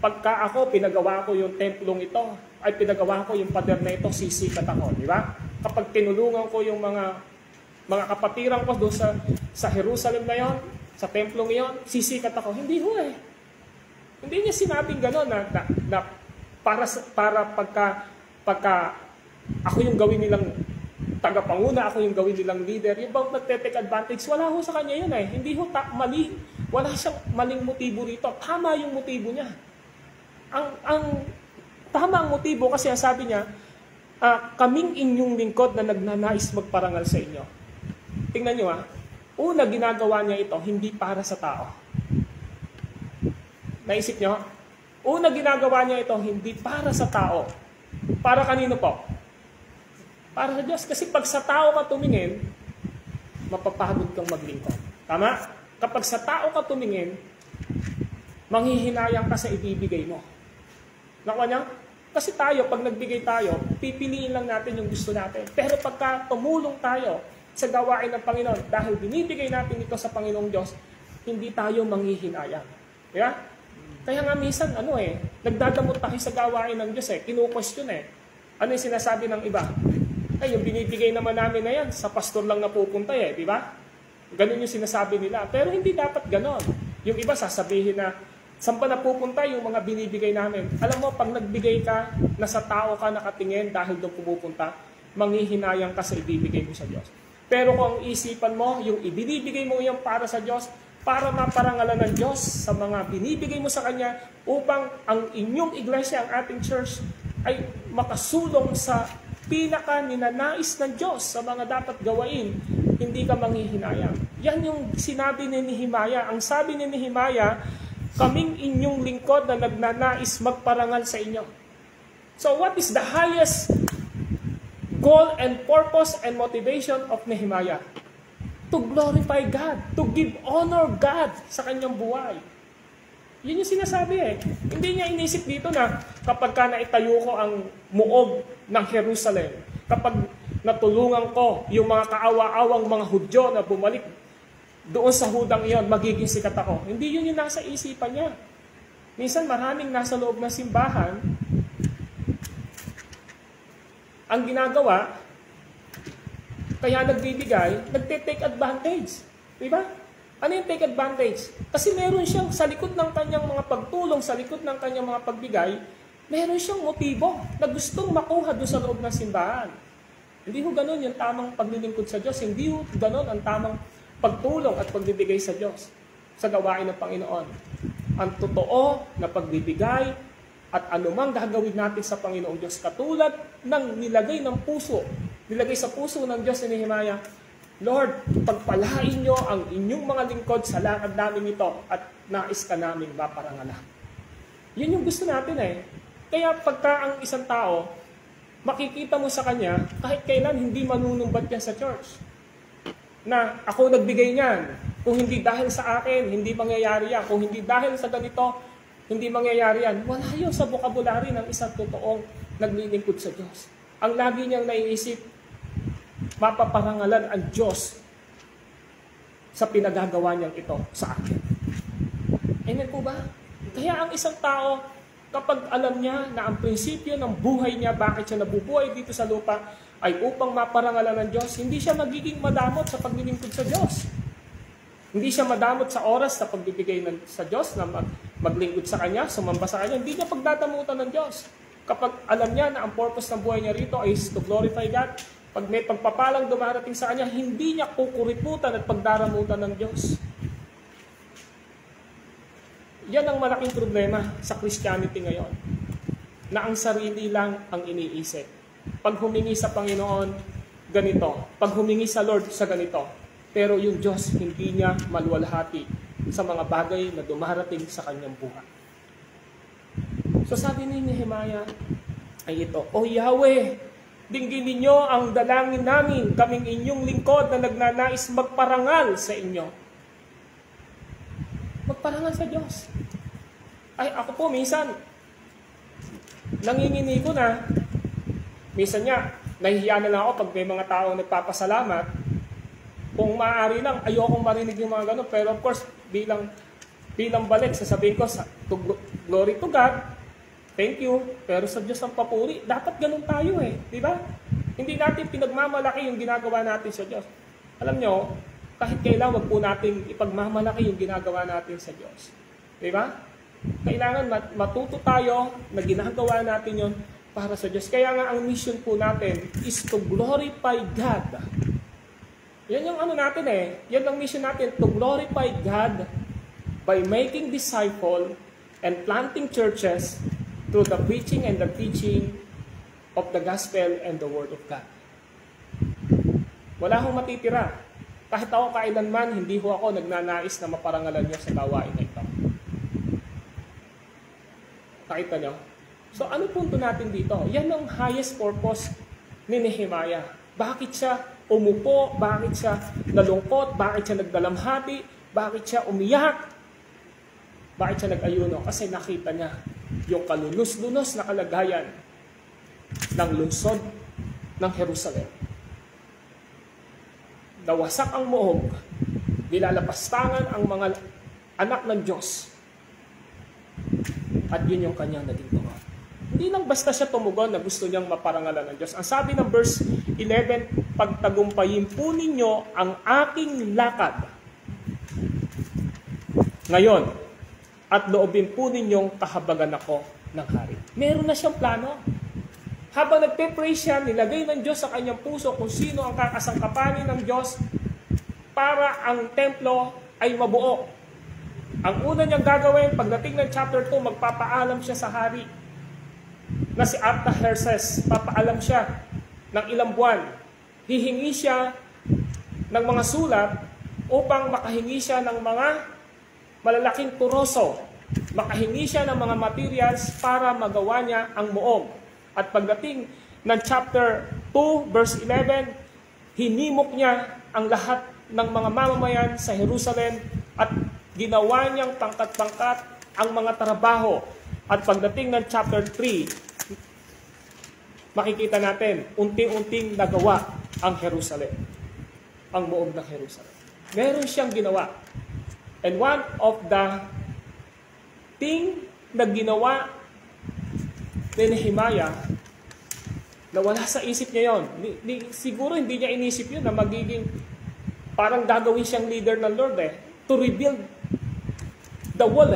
A: pagka ako, pinagawa ko yung templong ito, ay pinagawa ko yung pader na ito, sisikat ako. Di ba? Kapag tinulungan ko yung mga kapatiran ko doon sa Jerusalem na yon, sa templong yon, sisikat ako. Hindi ho eh. Hindi niya sinabing gano'n na para pagka ako yung gawin nilang tagapanguna, ako yung gawin nilang leader, yung bang nagte-take advantage, wala ho sa kanya yun eh. Hindi ho mali. Wala siyang maling motibo rito. Tama yung motibo niya. Ang tama ang motibo kasi sabi niya, "Kaming inyong lingkod na nagnanais magparangal sa inyo." Tingnan nyo una ginagawa niya ito, hindi para sa tao. Naisip nyo? Una ginagawa niya ito, hindi para sa tao. Para kanino po? Para sa Diyos. Kasi pag sa tao ka tumingin, mapapagod kang maglingkod. Tama? Kapag sa tao ka tumingin, manghihinayang ka sa ibibigay mo. Nakuha niya? Kasi tayo, pag nagbigay tayo, pipiliin lang natin yung gusto natin. Pero pagka tumulong tayo sa gawain ng Panginoon, dahil binibigay natin ito sa Panginoong Diyos, hindi tayo manghihinayang. Yeah? Kaya nga minsan, nagdadamot tayo sa gawain ng Diyos kinu-question Ano yung sinasabi ng iba? Ay, yung binibigay naman namin na yan, sa pastor lang napupunta di ba? Ganun yung sinasabi nila. Pero hindi dapat ganon. Yung iba sasabihin na, saan pa napupunta yung mga binibigay namin? Alam mo, pag nagbigay ka, nasa tao ka nakatingin dahil doon pumupunta, manghihinayang ka sa ibibigay mo sa Diyos. Pero kung ang isipan mo, yung ibinibigay mo yan para sa Diyos, para maparangalan ng Diyos sa mga binibigay mo sa Kanya, upang ang inyong iglesia, ang ating church, ay makasulong sa pinaka-ninanais ng Diyos sa mga dapat gawain, hindi ka manghihinayang. Yan yung sinabi ni Nehemiah. Ang sabi ni Nehemiah, "Kaming inyong lingkod na nagnanais magparangal sa inyo." So what is the highest goal and purpose and motivation of Nehemiah? To glorify God, to give honor God sa kanyang buhay. Yun yung sinasabi eh. Hindi niya inisip dito na kapag ka naitayo ko ang muog ng Jerusalem, kapag natulungan ko yung mga kaawa-awang mga Hudyo na bumalik doon sa hudang iyon, magiging sikat ako. Hindi yun yung nasa isipan niya. Minsan maraming nasa loob ng simbahan, ang ginagawa, kaya nagbibigay, nagte-take advantage. Diba? Ano yung take advantage? Kasi meron siyang sa likod ng kanyang mga pagtulong, sa likod ng kanyang mga pagbigay, meron siyang motibo na gustong makuha doon sa loob ng simbahan. Hindi ho ganun yung tamang paglilingkod sa Diyos. Hindi ho ganun ang tamang pagtulong at pagbibigay sa Diyos sa gawain ng Panginoon. Ang totoo na pagbibigay at anumang gagawin natin sa Panginoong Diyos katulad ng nilagay ng puso, nilagay sa puso ng Diyos ni Nehemiah, Lord, pagpalain niyo ang inyong mga lingkod sa lakad namin ito at nais ka namin maparangalan. Yun yung gusto natin eh. Kaya pagka ang isang tao, makikita mo sa kanya, kahit kailan hindi manunumbat yan sa church. Na ako nagbigay niyan. Kung hindi dahil sa akin, hindi mangyayari yan. Kung hindi dahil sa ganito, hindi mangyayari yan. Wala yun sa vocabulary ng isang totoong naglilingkod sa Diyos. Ang lagi niyang naiisip, mapaparangalan ang Diyos sa pinagagawa niyang ito sa akin. Amen po ba? Kaya ang isang tao, kapag alam niya na ang prinsipyo ng buhay niya, bakit siya nabubuhay dito sa lupa, ay upang maparangalan ng Diyos, hindi siya magiging madamot sa paglilingkod sa Diyos. Hindi siya madamot sa oras na pagbibigay sa Diyos, na maglingkod sa Kanya, sumamba sa Kanya. Hindi niya pagdadamutan ng Diyos. Kapag alam niya na ang purpose ng buhay niya rito is to glorify God, pag may pagpapalang dumarating sa Kanya, hindi niya kukuriputan at pagdaramutan ng Diyos. Yan ang malaking problema sa Christianity ngayon. Na ang sarili lang ang iniisip. Pag humingi sa Panginoon, ganito. Pag humingi sa Lord, sa ganito. Pero yung Diyos, hindi niya maluwalhati sa mga bagay na dumarating sa kanyang buhay. So sabi ni Nehemiah ay ito, O Yahweh, dinggin ninyo ang dalangin namin, kaming inyong lingkod na nagnanais magparangal sa inyo. Magparangal sa Diyos. Ay, ako po minsan, nangingini ko na, minsan nga, nahihiya na lang ako pag may mga taong nagpapasalamat. Kung maaari lang, ayokong marinig yung mga ganun. Pero of course, bilang balik, sasabihin ko, glory to God, thank you, pero sa Diyos ang papuri. Dapat ganun tayo eh, di ba? Hindi natin pinagmamalaki yung ginagawa natin sa Diyos. Alam nyo, kahit kailan, wag po natin ipagmamalaki yung ginagawa natin sa Diyos. Di ba? Kailangan matuto tayo na ginagawa natin yon para sa Diyos. Kaya nga ang mission po natin is to glorify God. Yan yung ano natin eh. Yan ang mission natin, to glorify God by making disciple and planting churches through the preaching and the teaching of the gospel and the word of God. Wala akong matitira. Kahit ako kailanman, hindi ho ako nagnanais na maparangalan niyo sa gawain na ito. Nakita niyo? So ano punto natin dito? Yan ang highest purpose ni Nehemiah. Bakit siya umupo? Bakit siya nalungkot? Bakit siya nagdalamhati? Bakit siya umiyak? Bakit siya nag-ayuno? Kasi nakita niya yung kalunos-lunos na kalagayan ng lungsod ng Jerusalem. Nawasak ang muog, nilalapastangan ang mga anak ng Diyos. At yun yung kanyang naging tugon. Hindi lang basta siya tumugon na gusto niyang maparangalan ng Diyos. Ang sabi ng verse 11, pagtagumpayin po ninyo ang aking lakad ngayon at loobin po ninyong kahabagan ako ng hari. Meron na siyang plano. Habang nagpe-pray siya, nilagay ng Diyos sa kanyang puso kung sino ang kakasangkapanin ng Diyos para ang templo ay mabuo. Ang una niyang gagawin, pagdating ng chapter 2, magpapaalam siya sa hari na si Artaxerxes. Papaalam siya ng ilang buwan. Hihingi siya ng mga sulat upang makahingi siya ng mga malalaking turoso. Makahingi siya ng mga materials para magawa niya ang muog. At pagdating ng chapter 2, verse 11, hinimok niya ang lahat ng mga mamamayan sa Jerusalem at ginawa niyang pangkat-pangkat ang mga trabaho. At pagdating ng chapter 3, makikita natin, unting-unting nagawa ang Jerusalem, ang muog ng Jerusalem. Meron siyang ginawa. And one of the thing na ginawa ni Nehemiah, na wala sa isip niya yun. Siguro hindi niya inisip yun na magiging parang gagawin siyang leader ng Lord to rebuild the wall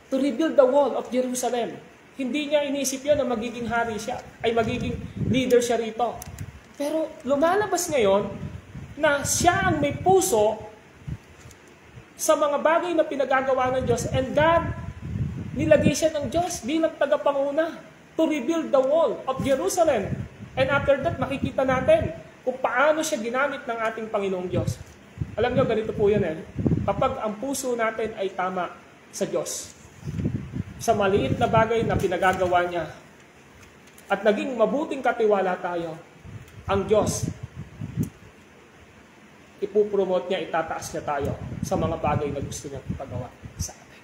A: To rebuild the wall of Jerusalem. Hindi niya inisip yun na magiging hari siya, ay magiging leader siya rito. Pero lumalabas ngayon na siya ang may puso sa mga bagay na pinagagawa ng Diyos, and God, nilagay siya ng Diyos bilang tagapanguna to rebuild the wall of Jerusalem. And after that, makikita natin kung paano siya ginamit ng ating Panginoong Diyos. Alam niyo, ganito po yun kapag ang puso natin ay tama sa Diyos, sa maliit na bagay na pinagagawa niya, at naging mabuting katiwala tayo, ang Diyos, ipupromote niya, itataas niya tayo sa mga bagay na gusto niya ipagawa sa atin.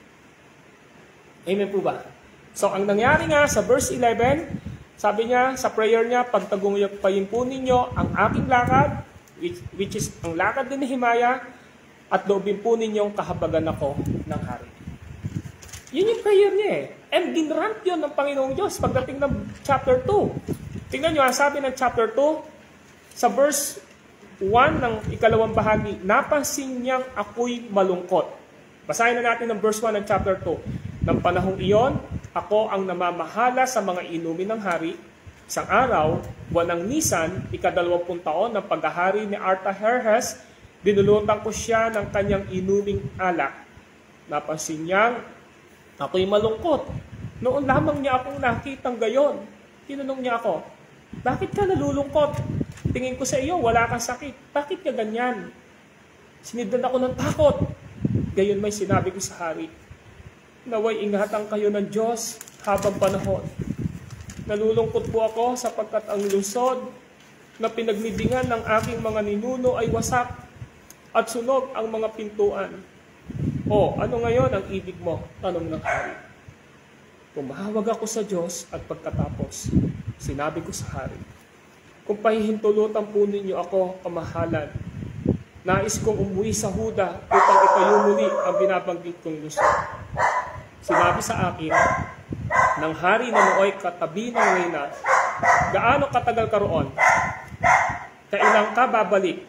A: Amen po ba? So, ang nangyari nga sa verse 11, sabi niya sa prayer niya, pagtagumpayin po ninyo ang aking lakad, which is ang lakad ni Nehemiah, at loobin po ninyong kahabagan ako ng hari. Yun yung prayer niya And ginrant yun ng Panginoong Diyos pagdating ng chapter 2. Tingnan nyo, sabi ng chapter 2, sa verse 1 ng ikalawang bahagi, napansin niyang ako'y malungkot. Basahin na natin ng verse 1 ng chapter 2. Ng panahong iyon, ako ang namamahala sa mga inumin ng hari. Isang araw, buwan ng Nisan, 20 taon ng paghahari ni Artaxerxes, dinulutan ko siya ng kanyang inuming alak. Napansin niyang ako'y malungkot. Noon lamang niya akong nakitang gayon. Tinanong niya ako, bakit ka nalulungkot? Tingin ko sa iyo, wala kang sakit. Bakit ka ganyan? Sinidlan ako ng takot. Gayon may sinabi ko sa hari, naway ingatan kayo ng Diyos habang panahon. Nalulungkot po ako sapagkat ang lungsod na pinagnibingan ng aking mga ninuno ay wasak at sunog ang mga pintuan. O, ano ngayon ang ibig mo? Tanong ng hari. Tumawag ako sa Diyos at pagkatapos, sinabi ko sa hari, kung pahihintulutan po ninyo ako kamahalan, nais kong umuwi sa Huda upang itayo muli ang binabanggit kong lungsod. Sinabi sa akin, ng hari na nooy katabi ng reyna, gaano katagal ka roon? Kailan ka babalik?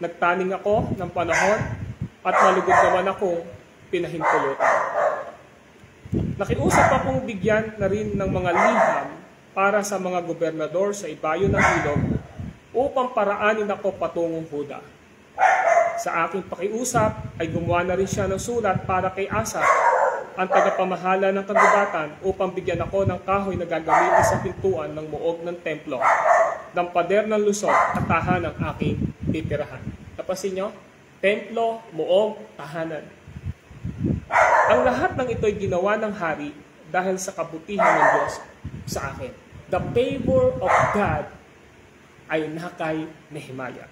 A: Nagtaning ako ng panahon at malugod naman ako pinahintulutan. Nakiusap akong bigyan na rin ng mga liham para sa mga gobernador sa ibayo ng ilog upang paraanin ako patungong Huda. Sa aking pakiusap ay gumawa na rin siya ng sulat para kay Asa, ang tagapamahala ng kagubatan, upang bigyan ako ng kahoy na gagamitin sa pintuan ng muog ng templo, ng pader ng lusot at tahanan ng aking titirahan. Napansin nyo? Templo, muog, tahanan. Ang lahat ng ito'y ginawa ng hari dahil sa kabutihan ng Diyos sa akin. The favor of God ay nakay Nehemiah.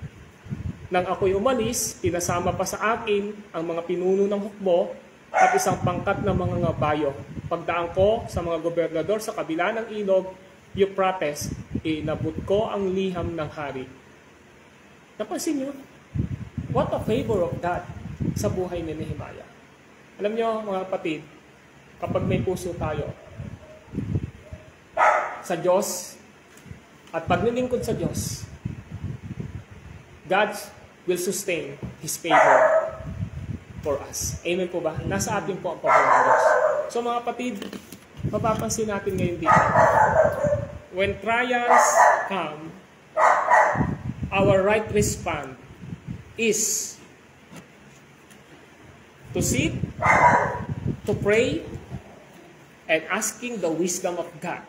A: Nang ako'y umalis, pinasama pa sa akin ang mga pinuno ng hukbo at isang pangkat ng mga ngabayo. Pagdaan ko sa mga gobernador sa kabila ng ilog, Euphrates, inabot ko ang liham ng hari. Napansin niyo? What a favor of God sa buhay ni Nehemiah. Alam niyo, mga kapatid, kapag may puso tayo sa Diyos at paglilingkod sa Diyos, God will sustain His favor for us. Amen po ba? Nasa atin po ang pabor ng Diyos. So mga kapatid, mapapansin natin ngayon dito, when trials come, our right response is to sit, to pray, and asking the wisdom of God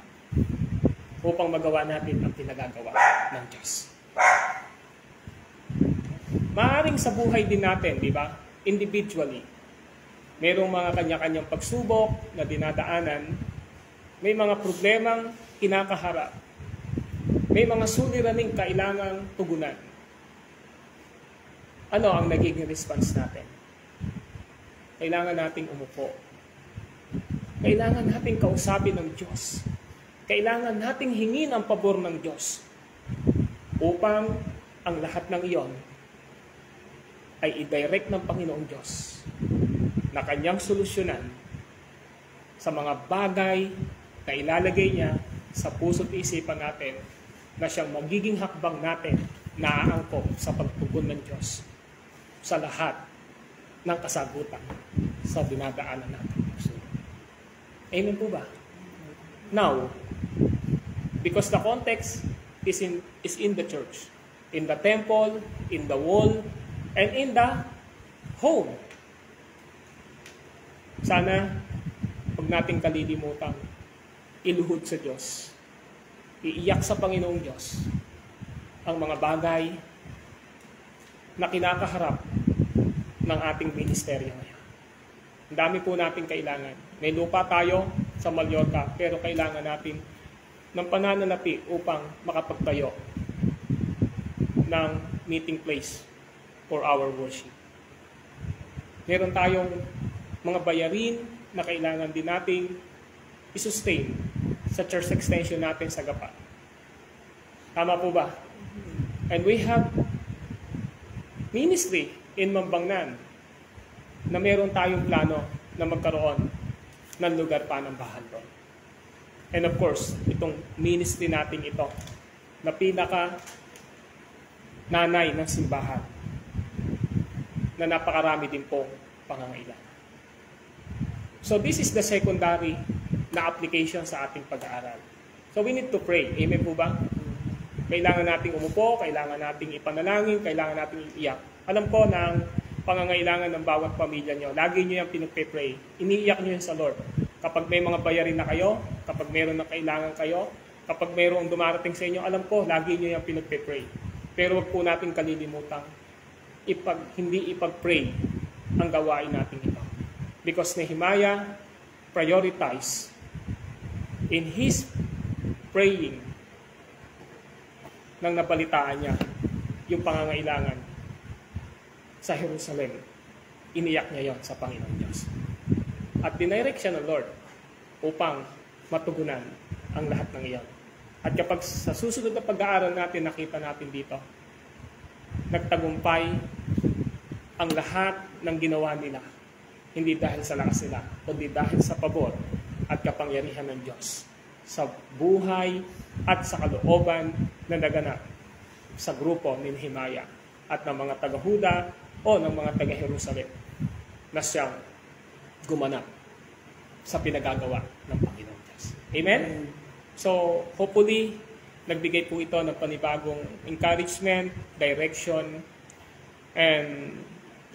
A: upang magawa natin ang pinagagawa ng Diyos. Maaring sa buhay din natin, di ba? Individually, mayroong mga kanya-kanyang pagsubok na dinadaanan, may mga problemang kinakaharap, may mga suliraning kailangang tugunan. Ano ang nagiging response natin? Kailangan nating umupo Kailangan nating kausapin ng Diyos. Kailangan nating hingin ang pabor ng Diyos upang ang lahat ng iyon ay i-direct ng Panginoong Diyos na kanyang solusyonan sa mga bagay na ilalagay niya sa puso't isipan natin na siyang magiging hakbang natin na aangkop sa pagtugon ng Diyos sa lahat ng kasagutan sa dinadaanan natin. Amen po ba? Now, because the context is in the church, in the temple, in the wall, and in the home. Sana, huwag nating kalilimutan, iluhod sa Diyos, iiyak sa Panginoong Diyos, ang mga bagay na kinakaharap ng ating ministeryo ngayon. Ang dami po natin kailangan. May lupa tayo sa Mallorca, pero kailangan natin ng pananalapi upang makapagtayo ng meeting place for our worship. Meron tayong mga bayarin na kailangan din nating i-sustain sa church extension natin sa Gapa. Tama po ba? And we have ministry in Mambangnan na meron tayong plano na magkaroon ng lugar pa ng bahan doon. And of course, itong ministry natin ito na pinaka nanay ng simbahan na napakarami din pong pangangailangan. So this is the secondary na application sa ating pag-aaral. So we need to pray. Amen po ba? Kailangan nating umupo, kailangan nating ipanalangin, kailangan nating iiyak. Alam ko na ang pangangailangan ng bawat pamilya nyo, lagi nyo yung pinagpe-pray. Iniiyak nyo yun sa Lord. Kapag may mga bayarin na kayo, kapag mayroon na kailangan kayo, kapag mayroong dumarating sa inyo, alam ko, lagi nyo yung pinagpe-pray. Pero wag po natin kalilimutan, hindi ipag-pray ang gawain natin ito. Because Nehemiah prioritized in his praying nang nabalitaan niya yung pangangailangan sa Jerusalem. Iniyak niya yon sa Panginoon Diyos. At dinirect siya ng Lord upang matugunan ang lahat ng iyon. At kapag sa susunod na pag-aaral natin, nakita natin dito, nagtagumpay ang lahat ng ginawa nila. Hindi dahil sa lakas nila, kundi dahil sa pabor at kapangyarihan ng Diyos sa buhay at sa kalooban na naganap sa grupo ni Nehemiah at ng mga taga-Huda o ng mga taga-Jerusalem na siyang gumanap sa pinagagawa ng Panginoon Diyos. Amen? So, hopefully, nagbigay po ito ng panibagong encouragement, direction, and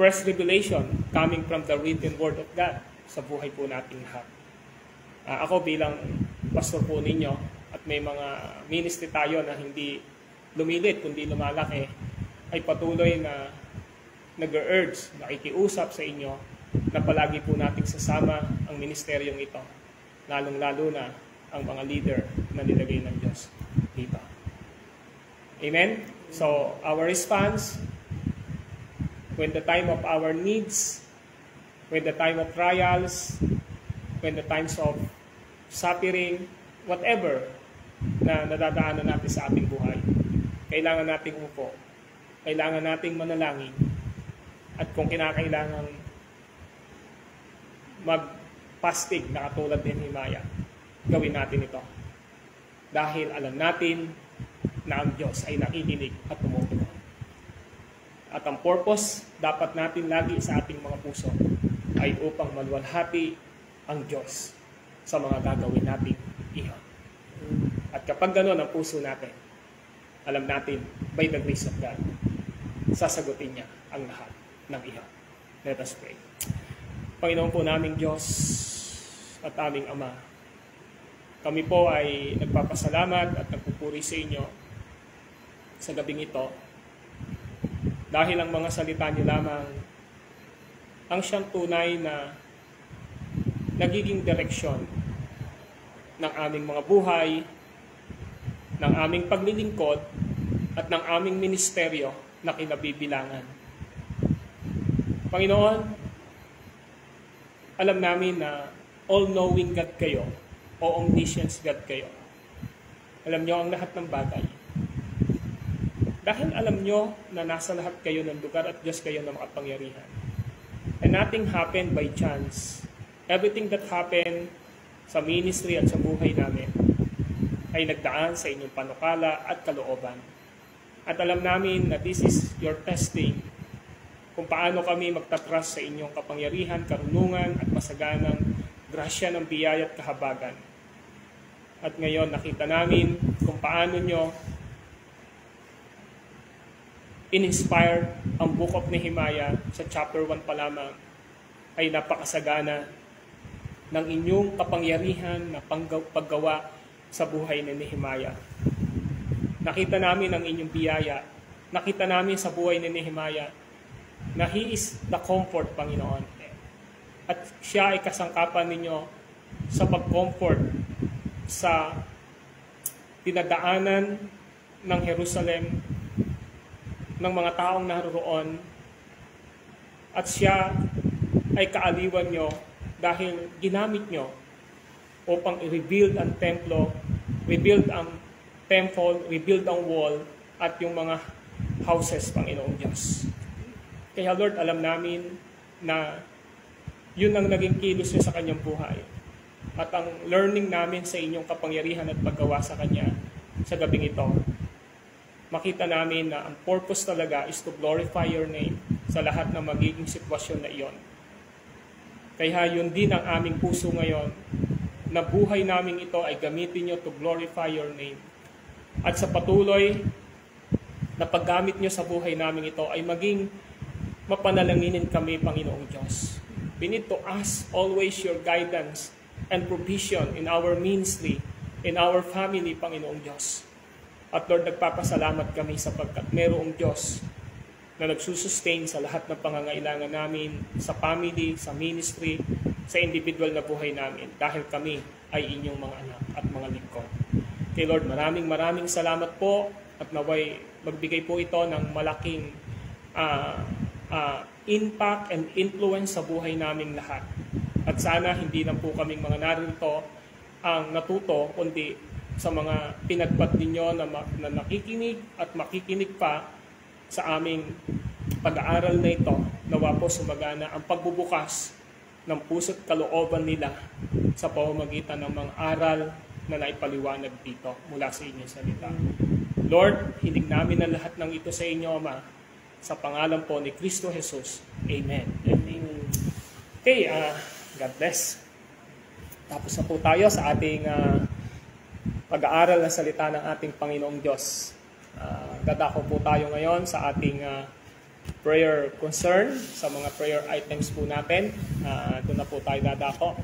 A: fresh revelation coming from the written Word of God sa buhay po nating lahat. Ako bilang pastor po ninyo at may mga ministry tayo na hindi lumilit kundi lumalaki, ay patuloy na nag-urge, nakikiusap sa inyo na palagi po nating sasama ang ministeryong ito, lalong-lalo na ang mga leader na nilagay ng Diyos dito. Amen? So, our response, when the time of our needs, when the time of trials, when the times of suffering, whatever na nadadaanan natin sa ating buhay, kailangan nating umupo, kailangan nating manalangin, at kung kinakailangan mag-fasting na katulad ni Nehemiah, gawin natin ito. Dahil alam natin na ang Diyos ay nakikinig at tumutugon. At ang purpose dapat natin lagi sa ating mga puso ay upang maluwalhati ang Diyos sa mga gagawin natin iyon. At kapag gano'n ang puso natin, alam natin, by the grace of God, sasagutin niya ang lahat ng iyon. Let us pray. Panginoon po naming Diyos at aming Ama, kami po ay nagpapasalamat at nagpupuri sa inyo sa gabing ito dahil ang mga salita niyo lamang ang siyang tunay na nagiging direksyon ng aming mga buhay, ng aming paglilingkod at ng aming ministeryo na kinabibilangan. Panginoon, alam namin na all-knowing God kayo o omniscient God kayo. Alam nyo ang lahat ng bagay. Dahil alam nyo na nasa lahat kayo ng lugar at Diyos kayo na makapangyarihan. And nothing happened by chance. Everything that happened sa ministry at sa buhay namin ay nagdaan sa inyong panukala at kalooban. At alam namin na this is your testing kung paano kami magtatrust sa inyong kapangyarihan, karunungan at masaganang grasya ng biyaya at kahabagan. At ngayon nakita namin kung paano nyo in-inspired ang Book of Nehemiah sa chapter 1 pa lamang ay napakasagana ng inyong kapangyarihan na paggawa sa buhay ni Nehemiah. Nakita namin ang inyong biyaya. Nakita namin sa buhay ni Nehemiah na He is the comfort, Panginoon. At siya ay kasangkapan ninyo sa pag-comfort sa dinadaanan ng Jerusalem, ng mga taong naroon, at siya ay kaaliwan nyo dahil ginamit nyo upang i-rebuild ang templo, rebuild ang temple, rebuild ang wall, at yung mga houses, Panginoong Diyos. Kaya Lord, alam namin na yun ang naging kilos nyo sa kanyang buhay. At ang learning namin sa inyong kapangyarihan at paggawa sa Kanya sa gabing ito, makita namin na ang purpose talaga is to glorify your name sa lahat ng magiging sitwasyon na iyon. Kaya yun din ang aming puso ngayon, na buhay namin ito ay gamitin nyo to glorify your name. At sa patuloy na paggamit nyo sa buhay namin ito ay maging mapanalanginin kami, Panginoong Diyos. We need to ask always your guidance and provision in our ministry, in our family, Panginoong Diyos. At Lord, nagpapasalamat kami sapagkat mayroong Diyos na nagsusustain sa lahat ng pangangailangan namin, sa family, sa ministry, sa individual na buhay namin, dahil kami ay inyong mga anak at mga lingkod. Kay Lord, maraming salamat po, at naway magbigay po ito ng malaking impact and influence sa buhay naming lahat. At sana hindi lang po kaming mga narito ang natuto, kundi sa mga pinagpat ninyo na nakikinig at makikinig pa sa aming pag-aaral na ito. Nawa po sumagana ang pagbubukas ng puso't kalooban nila sa pamamagitan ng mga aral na naipaliwanag dito mula sa inyong salita. Lord, hiling namin ang lahat ng ito sa inyo, Ama, sa pangalan po ni Kristo Jesus. Amen. Amen. Okay, God bless. Tapos na po tayo sa ating pag-aaral ng salita ng ating Panginoong Diyos. Dadako po tayo ngayon sa ating prayer concern, sa mga prayer items po natin. Doon na po tayo dadako.